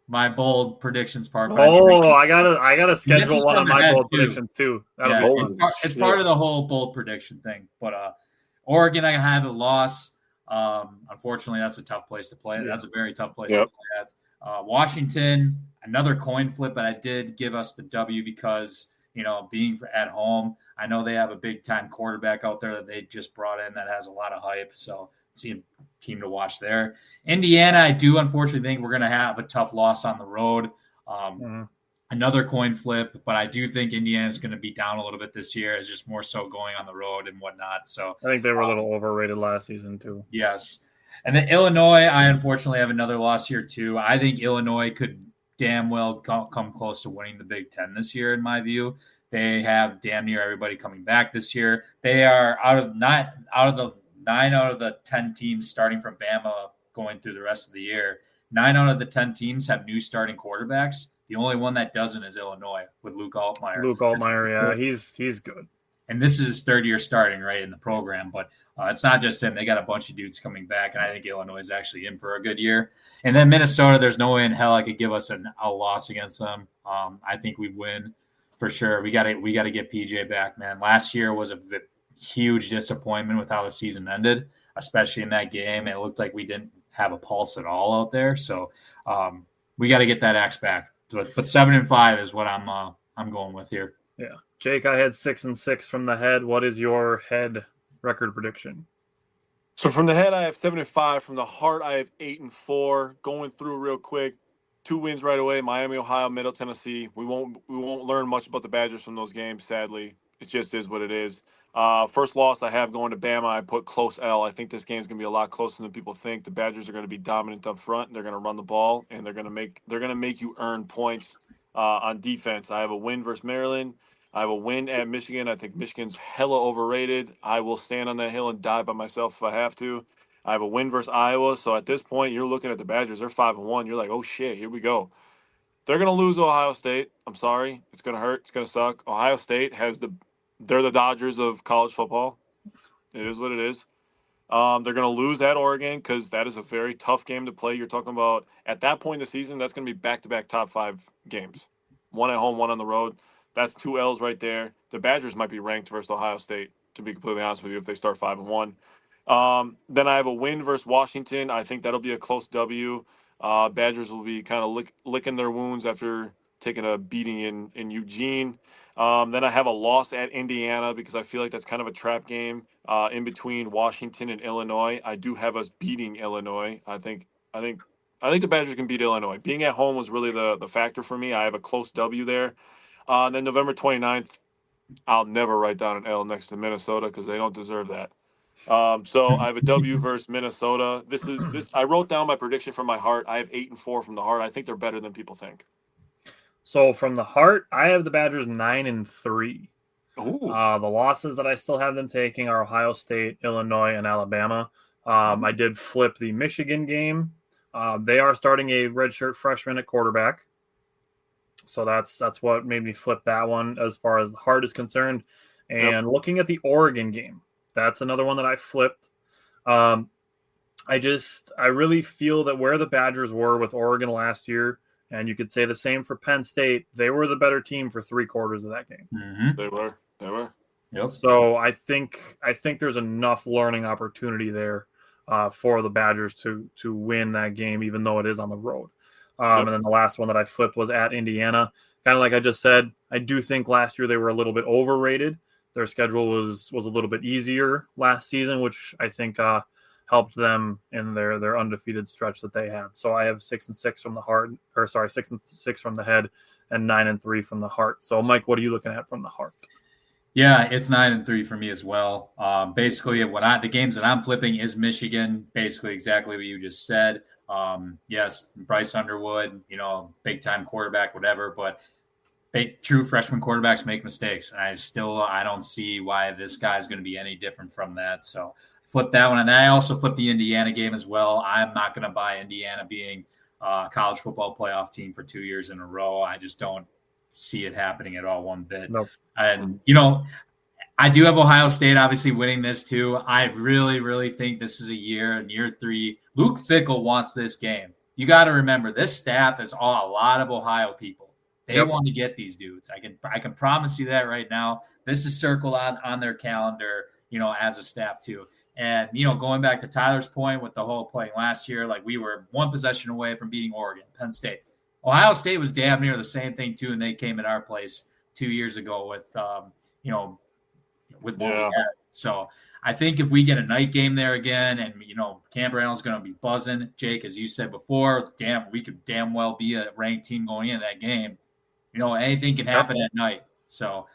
my bold predictions part. I gotta schedule one of my bold predictions too. It's part of the whole bold prediction thing. But Oregon, I have a loss. Unfortunately, that's a tough place to play. That's a very tough place to play at. Washington, another coin flip, but I did give us the W because, being at home, I know they have a big-time quarterback out there that they just brought in that has a lot of hype. So it's a team to watch there. Indiana, I do unfortunately think we're going to have a tough loss on the road. Another coin flip, but I do think Indiana is going to be down a little bit this year. It's just more so going on the road and whatnot. So I think they were a little overrated last season too. Yes. And then Illinois, I unfortunately have another loss here too. I think Illinois could damn well come close to winning the Big Ten this year, in my view. They have damn near everybody coming back this year. They are out of the 9 out of the 10 teams starting from Bama going through the rest of the year. 9 out of the 10 teams have new starting quarterbacks. The only one that doesn't is Illinois with Luke Altmaier. He's good. And this is his 3rd year starting, right, in the program. But it's not just him. They got a bunch of dudes coming back, and I think Illinois is actually in for a good year. And then Minnesota, there's no way in hell I could give us a loss against them. I think we win for sure. We got to get PJ back, man. Last year was a huge disappointment with how the season ended, especially in that game. It looked like we didn't have a pulse at all out there. So we got to get that axe back. But 7-5 is what I'm going with here. Yeah, Jake, I had 6-6 from the head. What is your head record prediction? So from the head, I have 7-5. From the heart, I have 8-4. Going through real quick, 2 wins right away: Miami, Ohio, Middle Tennessee. We won't learn much about the Badgers from those games. Sadly, it just is what it is. First loss I have going to Bama, I put close L. I think this game's going to be a lot closer than people think. The Badgers are going to be dominant up front, and they're going to run the ball, and they're going to make you earn points on defense. I have a win versus Maryland. I have a win at Michigan. I think Michigan's hella overrated. I will stand on that hill and die by myself if I have to. I have a win versus Iowa. So at this point, you're looking at the Badgers. They're 5-1. You're like, oh shit, here we go. They're gonna lose to Ohio State. I'm sorry. It's gonna hurt. It's gonna suck. Ohio State they're the Dodgers of college football. It is what it is. They're going to lose at Oregon because that is a very tough game to play. You're talking about at that point in the season, that's going to be back-to-back top 5 games. One at home, one on the road. That's 2 L's right there. The Badgers might be ranked versus Ohio State, to be completely honest with you, if they start 5-1. Then I have a win versus Washington. I think that'll be a close W. Badgers will be kind of licking their wounds after taking a beating in Eugene. Then I have a loss at Indiana because I feel like that's kind of a trap game in between Washington and Illinois. I do have us beating Illinois. I think the Badgers can beat Illinois. Being at home was really the factor for me. I have a close W there. Then November 29th, I'll never write down an L next to Minnesota because they don't deserve that. So I have a W versus Minnesota. I wrote down my prediction from my heart. I have 8-4 from the heart. I think they're better than people think. So from the heart, I have the Badgers 9-3. The losses that I still have them taking are Ohio State, Illinois, and Alabama. I did flip the Michigan game. They are starting a redshirt freshman at quarterback. So that's what made me flip that one as far as the heart is concerned. And looking at the Oregon game, that's another one that I flipped. I really feel that where the Badgers were with Oregon last year, and you could say the same for Penn State, they were the better team for 3/4 of that game. Mm-hmm. They were. Yep. So I think there's enough learning opportunity there for the Badgers to win that game, even though it is on the road. And then the last one that I flipped was at Indiana. Kind of like I just said, I do think last year they were a little bit overrated. Their schedule was a little bit easier last season, which I think helped them in their undefeated stretch that they had. So I have 6-6 from the heart, 6-6 from the head, and 9-3 from the heart. So Mike, what are you looking at from the heart? Yeah, it's 9-3 for me as well. Basically, the games that I'm flipping is Michigan. Basically, exactly what you just said. Yes, Bryce Underwood, big time quarterback, whatever, but true freshman quarterbacks make mistakes. And I don't see why this guy's going to be any different from that. So flip that one. And then I also flipped the Indiana game as well. I'm not going to buy Indiana being a college football playoff team for 2 years in a row. I just don't see it happening at all one bit. Nope. And, I do have Ohio State obviously winning this too. I really, really think this is year 3. Luke Fickell wants this game. You got to remember, this staff is a lot of Ohio people. They want to get these dudes. I can promise you that right now. This is circled on their calendar, as a staff too. And, going back to Tyler's point with the whole playing last year, like we were one possession away from beating Oregon, Penn State. Ohio State was damn near the same thing too, and they came in our place 2 years ago with what we had. So I think if we get a night game there again, and Cam Brown's going to be buzzing, Jake, as you said before, we could damn well be a ranked team going into that game. Anything can happen at night. So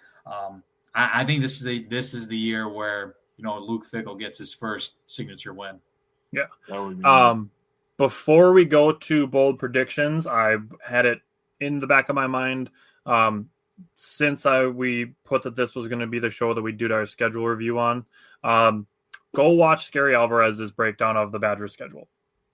I think this is the year where Luke Fickell gets his first signature win. Yeah. That would be before we go to bold predictions, I had it in the back of my mind. Since we put that this was going to be the show that we do our schedule review on, go watch Scary Alvarez's breakdown of the Badgers schedule.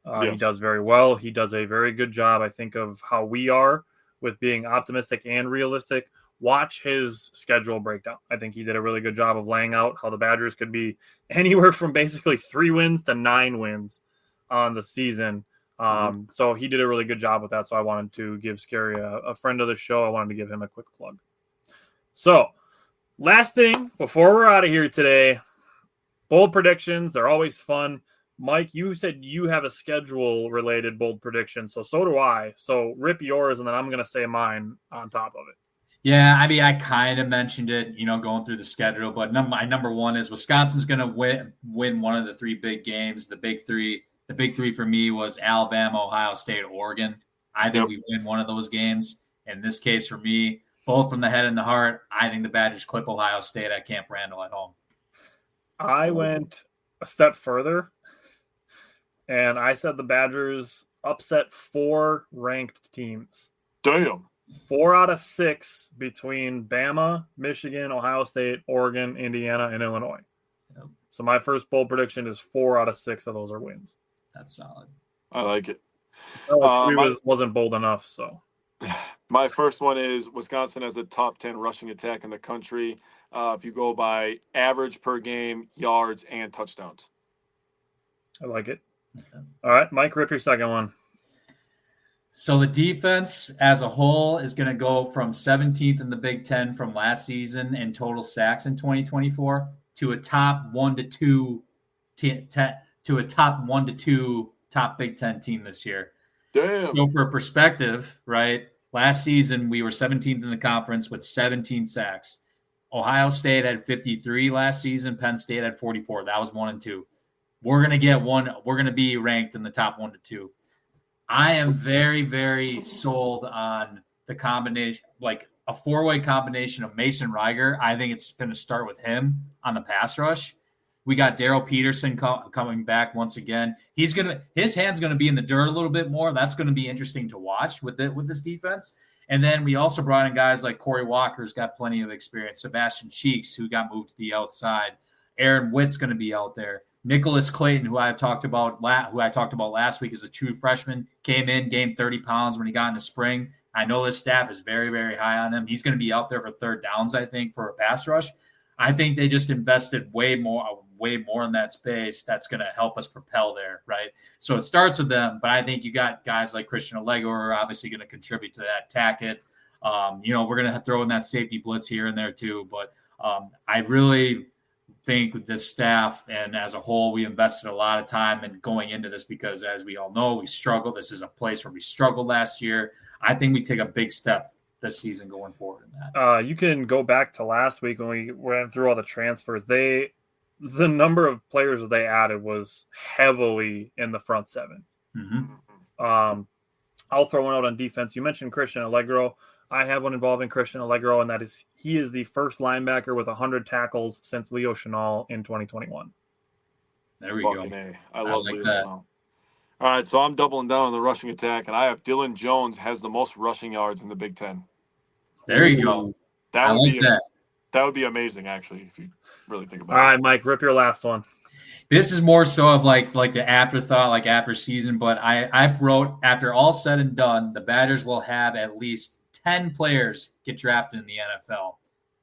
Yes. He does very well. He does a very good job, I think, of how we are with being optimistic and realistic. Watch his schedule breakdown. I think he did a really good job of laying out how the Badgers could be anywhere from basically 3 wins to 9 wins on the season. So he did a really good job with that. So I wanted to give Scary a friend of the show. I wanted to give him a quick plug. So last thing before we're out of here today, bold predictions. They're always fun. Mike, you said you have a schedule related bold prediction. So do I. So rip yours, and then I'm going to say mine on top of it. Yeah, I mean, I kind of mentioned it, going through the schedule, but my number one is Wisconsin's going to win one of the 3 big games. The big three for me was Alabama, Ohio State, Oregon. I think we win one of those games. In this case, for me, both from the head and the heart, I think the Badgers clip Ohio State at Camp Randall at home. I went a step further, and I said the Badgers upset 4 ranked teams. Damn. 4 out of 6 between Bama, Michigan, Ohio State, Oregon, Indiana, and Illinois. Yep. So my first bold prediction is 4 out of 6 of those are wins. That's solid. I like it. Three wasn't bold enough, so. My first one is Wisconsin has a top 10 rushing attack in the country. If you go by average per game, yards, and touchdowns. I like it. Okay. All right, Mike, rip your second one. So the defense as a whole is going to go from 17th in the Big Ten from last season in total sacks in 2024 to a top 1 to 2 to a top 1 to 2 top Big Ten team this year. Damn. So for perspective, right? Last season we were 17th in the conference with 17 sacks. Ohio State had 53 last season. Penn State had 44. That was 1 and 2. We're going to get one. We're going to be ranked in the top 1 to 2. I am very, very sold on the combination, like a 4-way combination of Mason Reiger. I think it's going to start with him on the pass rush. We got Darrell Peterson coming back once again. His hand's going to be in the dirt a little bit more. That's going to be interesting to watch with this defense. And then we also brought in guys like Corey Walker, who's got plenty of experience. Sebastian Cheeks, who got moved to the outside. Aaron Witt's going to be out there. Nicholas Clayton, who I talked about last week, is a true freshman, came in, gained 30 pounds when he got into spring. I know this staff is very, very high on him. He's going to be out there for third downs, I think, for a pass rush. I think they just invested way more in that space. That's going to help us propel there, right? So it starts with them, but I think you got guys like Christian Allegro are obviously going to contribute to that. Tackett, we're going to throw in that safety blitz here and there too. But I really think with this staff and as a whole, we invested a lot of time in going into this because, as we all know, we struggle. This is a place where we struggled last year. I think we take a big step this season going forward in that. You can go back to last week when we went through all the transfers. The number of players that they added was heavily in the front seven. Mm-hmm. I'll throw one out on defense. You mentioned Christian Allegro. I have one involving Christian Allegro, and that is he is the first linebacker with 100 tackles since Leo Chenal in 2021. There we go. I love like Leo that. Chenal. All right, so I'm doubling down on the rushing attack, and I have Dylan Jones has the most rushing yards in the Big Ten. There you go. That That would be amazing, actually, if you really think about it. All right, it. Mike, rip your last one. This is more so of like the afterthought, like after season, but I wrote, after all said and done, the Badgers will have at least 10 players get drafted in the NFL.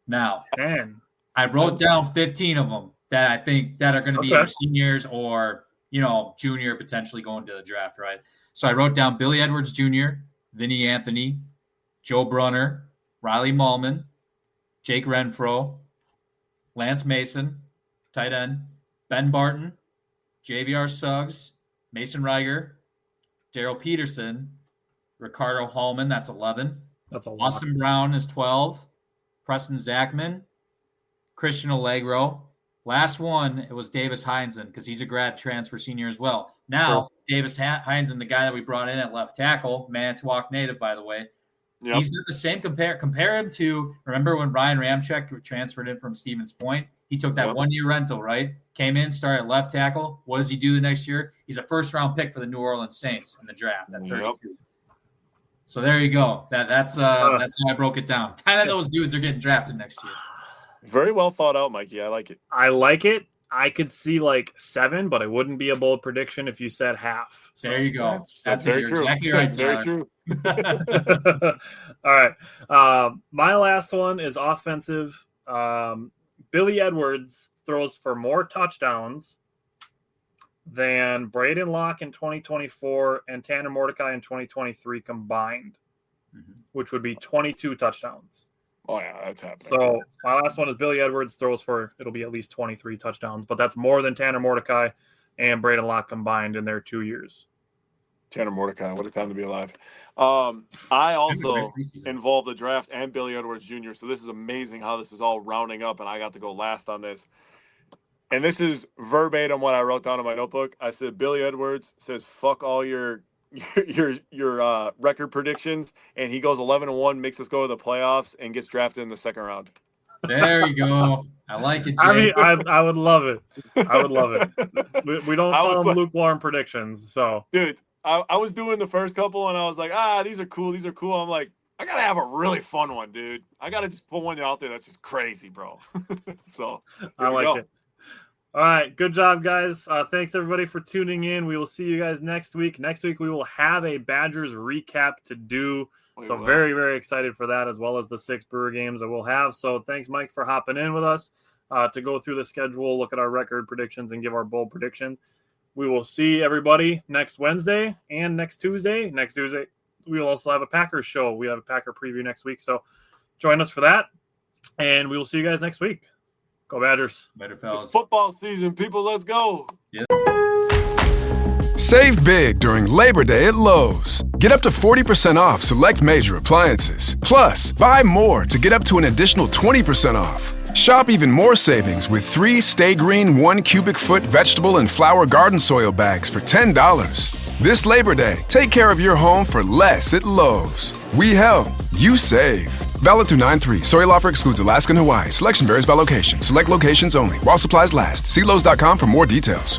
Now, 10. I wrote down 15 of them that I think that are going to be either seniors or, junior, potentially going to the draft, right? So I wrote down Billy Edwards Jr., Vinny Anthony, Joe Brunner, Riley Mahlman, Jake Renfro, Lance Mason, tight end, Ben Barton, JVR Suggs, Mason Reiger, Darrell Peterson, Ricardo Hallman, that's 11. That's a lot. Austin Brown is 12. Preston Zachman, Christian Allegro. Last one, it was Davis Heinzen because he's a grad transfer senior as well. Now, Davis Heinzen, the guy that we brought in at left tackle, Manitowoc native, by the way, he's got the same compare him to, remember when Ryan Ramczyk transferred in from Stevens Point? He took that 1-year rental, right? Came in, started at left tackle. What does he do the next year? He's a first-round pick for the New Orleans Saints in the draft at 32. So there you go. That's how I broke it down. 10 of those dudes are getting drafted next year. Very well thought out, Mikey. I like it. I like it. I could see like 7, but it wouldn't be a bold prediction if you said half. So there you go. That's very true. Exactly right. That's very true. All right. My last one is offensive. Billy Edwards throws for more touchdowns than Braden Locke in 2024 and Tanner Mordecai in 2023 combined, which would be 22 touchdowns. Oh, yeah, that's happening. So my last one is Billy Edwards throws for, it'll be at least 23 touchdowns, but that's more than Tanner Mordecai and Braden Locke combined in their 2 years. Tanner Mordecai, what a time to be alive. I also involved the draft and Billy Edwards Jr., so this is amazing how this is all rounding up, and I got to go last on this. And this is verbatim what I wrote down in my notebook. I said Billy Edwards says, fuck all your record predictions, and he goes 11-1, makes us go to the playoffs, and gets drafted in the second round. There you go. I like it, Jay. I mean, I would love it. I would love it. We don't call them lukewarm predictions, so. Dude, I was doing the first couple, and I was like, these are cool. I'm like, I gotta have a really fun one, dude. I gotta just put one out there that's just crazy, bro. So I like it. All right, good job, guys. Thanks everybody for tuning in. We will see you guys next week. Next week we will have a Badgers recap to do. So very, very excited for that, as well as the 6 Brewer games that we'll have. So thanks, Mike, for hopping in with us to go through the schedule, look at our record predictions, and give our bold predictions. We will see everybody next Wednesday and next Tuesday. Next Tuesday, we will also have a Packers show. We have a Packer preview next week. So join us for that, and we will see you guys next week. Go Badgers. Later, fellas. It's football season, people. Let's go. Yeah. Save big during Labor Day at Lowe's. Get up to 40% off select major appliances. Plus, buy more to get up to an additional 20% off. Shop even more savings with 3 Stay Green 1 cubic foot vegetable and flower garden soil bags for $10. This Labor Day, take care of your home for less at Lowe's. We help, you save. Valid through 9/3. Soil offer excludes Alaska and Hawaii. Selection varies by location. Select locations only. While supplies last. See Lowe's.com for more details.